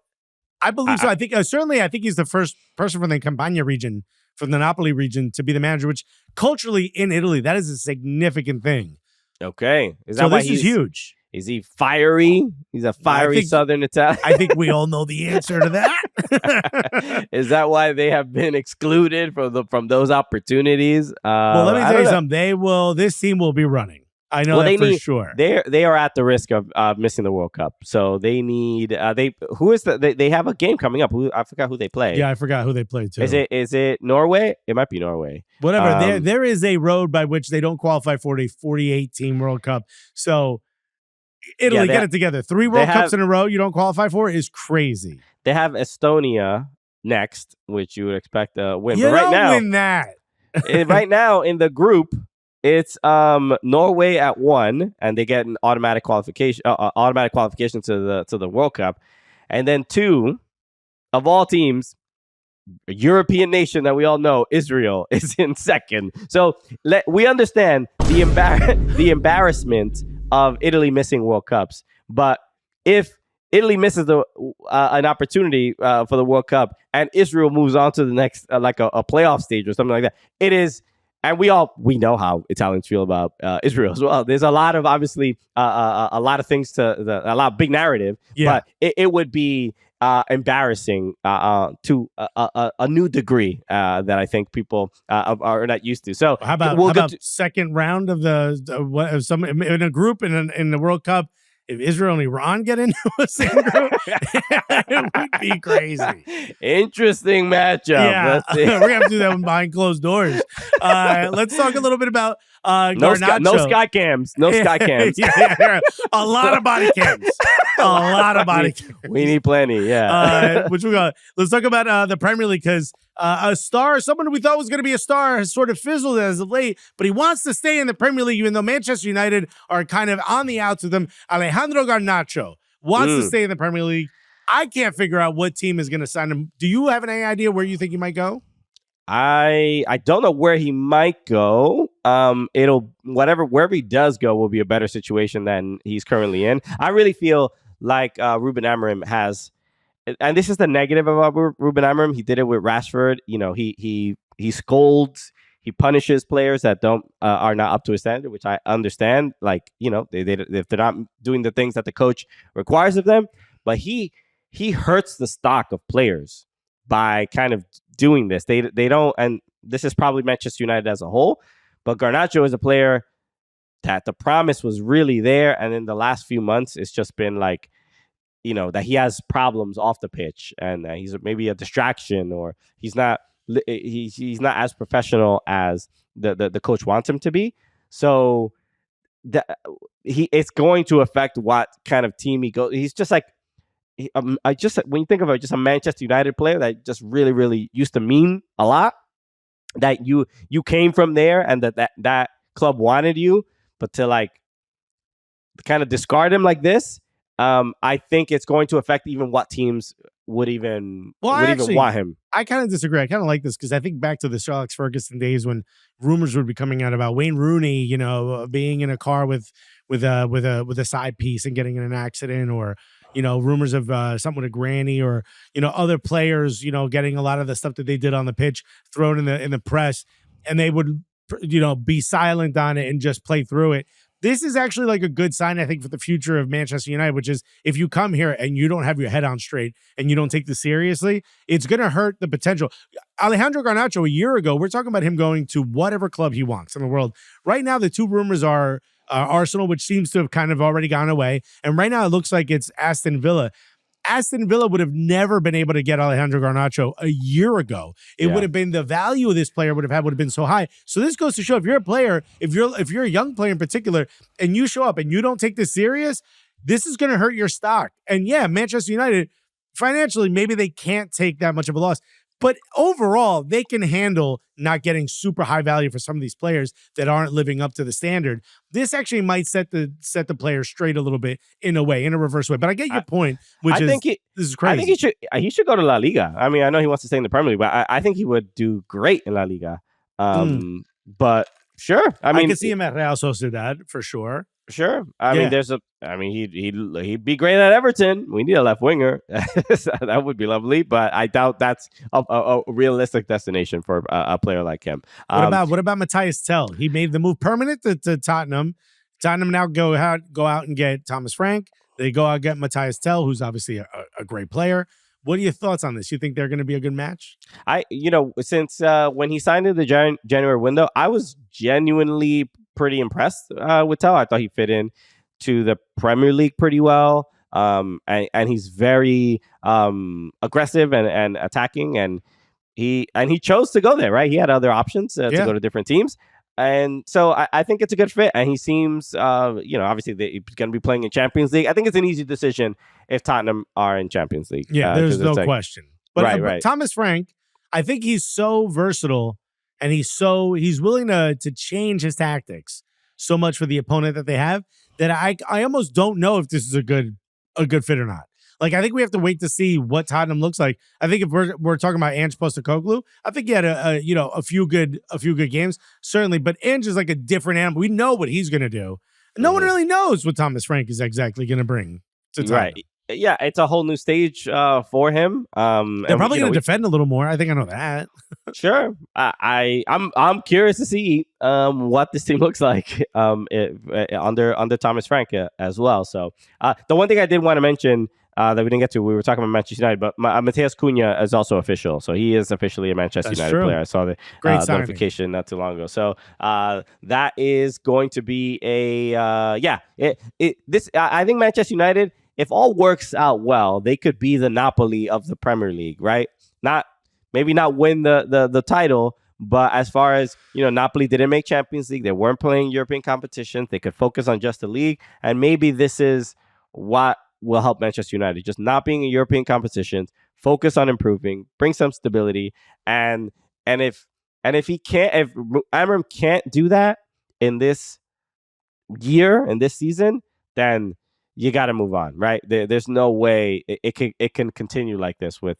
I believe so. I think I think he's the first person from the Campania region, from the Napoli region, to be the manager, which culturally in Italy, that is a significant thing. Okay. This is huge. Is he fiery? He's a fiery Southern Italian. I think we all know the answer to that. Is that why they have been excluded from those opportunities? Well, let me tell you something. This team will be running. I know that for sure. They are at the risk of missing the World Cup, so they need. They have a game coming up. I forgot who they play. Yeah, I forgot who they play too. Is it Norway? It might be Norway. Whatever. There is a road by which they don't qualify for a 48-team World Cup. So Italy, get it together. 3 World Cups in a row you don't qualify for is crazy. They have Estonia next, which you would expect to win. You don't win that. Right now in the group, it's Norway at 1, and they get an automatic qualification to the World Cup, and then 2 of all teams, a European nation that we all know, Israel, is in second. So we understand the embarrassment of Italy missing World Cups, but if Italy misses an opportunity for the World Cup and Israel moves on to the next like a playoff stage or something like that, it is. And we know how Italians feel about Israel as well. There's a lot of obviously a lot of things a lot of big narrative, but it would be embarrassing to a new degree that I think people are not used to. So how about second round of in a group in the World Cup, if Israel and Iran get into a same group, it would be crazy. Interesting matchup. Yeah, Let's see. we're gonna have to do that one behind closed doors. Let's talk a little bit about Garnacho. No sky cams. No sky cams. Yeah. A lot of body cams. A lot of body cams. We need plenty. Yeah. Which we got. Let's talk about the Premier League, because a star, someone we thought was going to be a star, has sort of fizzled as of late, but he wants to stay in the Premier League, even though Manchester United are kind of on the outs with him. Alejandro Garnacho wants to stay in the Premier League. I can't figure out what team is going to sign him. Do you have any idea where you think he might go? I don't know where he might go. Wherever he does go will be a better situation than he's currently in. I really feel like Ruben Amorim has, and this is the negative about Ruben Amorim. He did it with Rashford. You know, he scolds, he punishes players that are not up to his standard, which I understand. Like, you know, if they're not doing the things that the coach requires of them, but he hurts the stock of players by kind of doing this. They don't, and this is probably Manchester United as a whole, but Garnacho is a player that the promise was really there, and in the last few months it's just been like, you know, that he has problems off the pitch, and he's maybe a distraction, or he's not as professional as the coach wants him to be. So it's going to affect what kind of team he goes. He's just like, when you think of it, just a Manchester United player that just really, really used to mean a lot. That you came from there, and that club wanted you, but to like kind of discard him like this, I think it's going to affect even what teams would even want him. I kind of disagree. I kind of like this because I think back to the Sir Alex Ferguson days when rumors would be coming out about Wayne Rooney, you know, being in a car with a side piece and getting in an accident, or, you know, rumors of something with a granny, or, you know, other players, you know, getting a lot of the stuff that they did on the pitch thrown in the press, and they would, you know, be silent on it and just play through it. This is actually like a good sign, I think, for the future of Manchester United, which is if you come here and you don't have your head on straight and you don't take this seriously, it's going to hurt the potential. Alejandro Garnacho, a year ago, we're talking about him going to whatever club he wants in the world. Right now, the two rumors are Arsenal, which seems to have kind of already gone away. And right now it looks like it's Aston Villa. Aston Villa would have never been able to get Alejandro Garnacho a year ago. It would have been, the value of this player would have been so high. So this goes to show, if you're a player, if you're a young player in particular, and you show up and you don't take this serious, this is going to hurt your stock. And yeah, Manchester United, financially, maybe they can't take that much of a loss. But overall, they can handle not getting super high value for some of these players that aren't living up to the standard. This actually might set the players straight a little bit in a reverse way. But I get your point, which this is crazy. I think he should go to La Liga. I mean, I know he wants to stay in the Premier League, but I think he would do great in La Liga. But sure, I mean, I can see him at Real Sociedad for sure. Sure. I mean, he'd be great at Everton. We need a left winger. That would be lovely, but I doubt that's a realistic destination for a player like him. What about Mathys Tel? He made the move permanent to Tottenham. Tottenham now go out and get Thomas Frank. They go out and get Mathys Tel, who's obviously a great player. What are your thoughts on this? You think they're going to be a good match? Since when he signed in the January window, I was genuinely pretty impressed with Tel. I thought he fit in to the Premier League pretty well, and he's very aggressive and attacking, and he chose to go there. Right, he had other options to go to different teams, and so I think it's a good fit. And he seems, obviously he's going to be playing in Champions League. I think it's an easy decision if Tottenham are in Champions League. Yeah, there's no question. But, but Thomas Frank, I think he's so versatile. And he's willing to change his tactics so much for the opponent that they have, that I almost don't know if this is a good fit or not. Like, I think we have to wait to see what Tottenham looks like. I think if we're talking about Ange Postecoglou, I think he had a few good games, certainly. But Ange is like a different animal. We know what he's going to do. No one really knows what Thomas Frank is exactly going to bring to Tottenham. Right. Yeah, it's a whole new stage for him. They're probably going to defend a little more. I think I know that. Sure. I'm curious to see what this team looks like under Thomas Frank as well. So the one thing I did want to mention that we didn't get to. We were talking about Manchester United, but Matheus Cunha is also official. So he is officially a Manchester United player. I saw the notification not too long ago. So that is going to be a I think Manchester United, if all works out well, they could be the Napoli of the Premier League, right? Maybe not win the title, but as far as, Napoli didn't make Champions League. They weren't playing European competitions. They could focus on just the league. And maybe this is what will help Manchester United, just not being in European competitions, focus on improving, bring some stability. And if Amram can't do that in this year, in this season, then you got to move on, right? There's no way it can continue like this with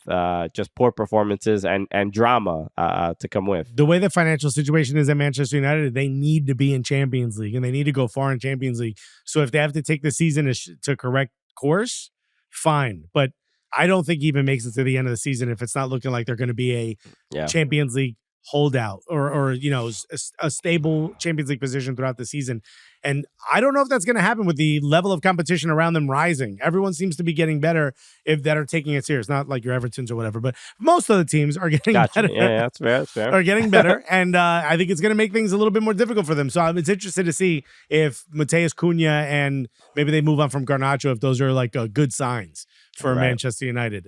just poor performances and drama to come with. The way the financial situation is at Manchester United, they need to be in Champions League, and they need to go far in Champions League. So if they have to take the season to correct course, fine. But I don't think he even makes it to the end of the season if it's not looking like they're going to be a Champions League holdout or a stable Champions League position throughout the season. And I don't know if that's going to happen with the level of competition around them rising. Everyone seems to be getting better that are taking it serious. Not like your Evertons or whatever, but most of the teams are getting better. Yeah, that's fair. That's fair. Are getting better. And I think it's going to make things a little bit more difficult for them. So it's interested to see if Matheus Cunha and maybe they move on from Garnacho, if those are like good signs for Manchester United.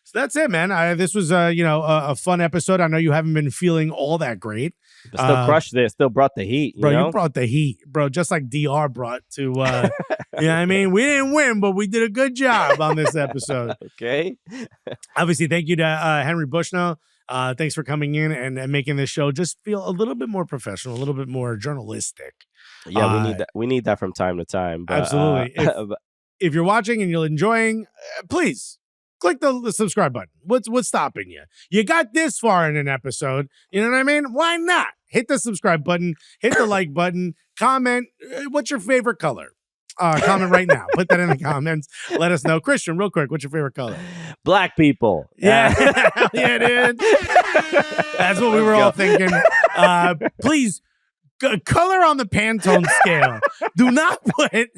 So that's it, man. This was a fun episode. I know you haven't been feeling all that great. But still crushed it. Still brought the heat. You brought the heat, bro. Just like DR brought to. I mean, we didn't win, but we did a good job on this episode. Okay. Obviously, thank you to Henry Bushnell. Thanks for coming in and making this show just feel a little bit more professional, a little bit more journalistic. Yeah, we need that. We need that from time to time. But, absolutely. If you're watching and you're enjoying, please. Click the subscribe button. What's stopping you? You got this far in an episode. You know what I mean? Why not? Hit the subscribe button. Hit the like button. Comment. What's your favorite color? Comment right now. Put that in the comments. Let us know. Christian, real quick, what's your favorite color? Black people. Yeah. Yeah, dude. That's what we were all thinking. Please. Color on the Pantone scale. Do not put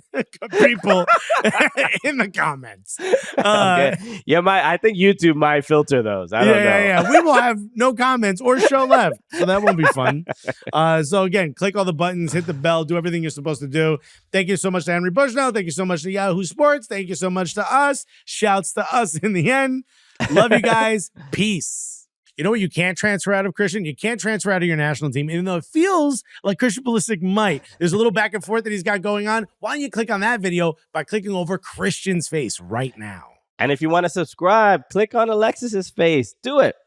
people in the comments. Okay. Yeah, I think YouTube might filter those. I don't know. Yeah. We will have no comments or show left, so that won't be fun. So again, click all the buttons, hit the bell, do everything you're supposed to do. Thank you so much to Henry Bushnell. Thank you so much to Yahoo Sports. Thank you so much to us. Shouts to us in the end. Love you guys. Peace. You know what you can't transfer out of, Christian? You can't transfer out of your national team, even though it feels like Christian Pulisic might. There's a little back and forth that he's got going on. Why don't you click on that video by clicking over Christian's face right now? And if you want to subscribe, click on Alexis's face. Do it.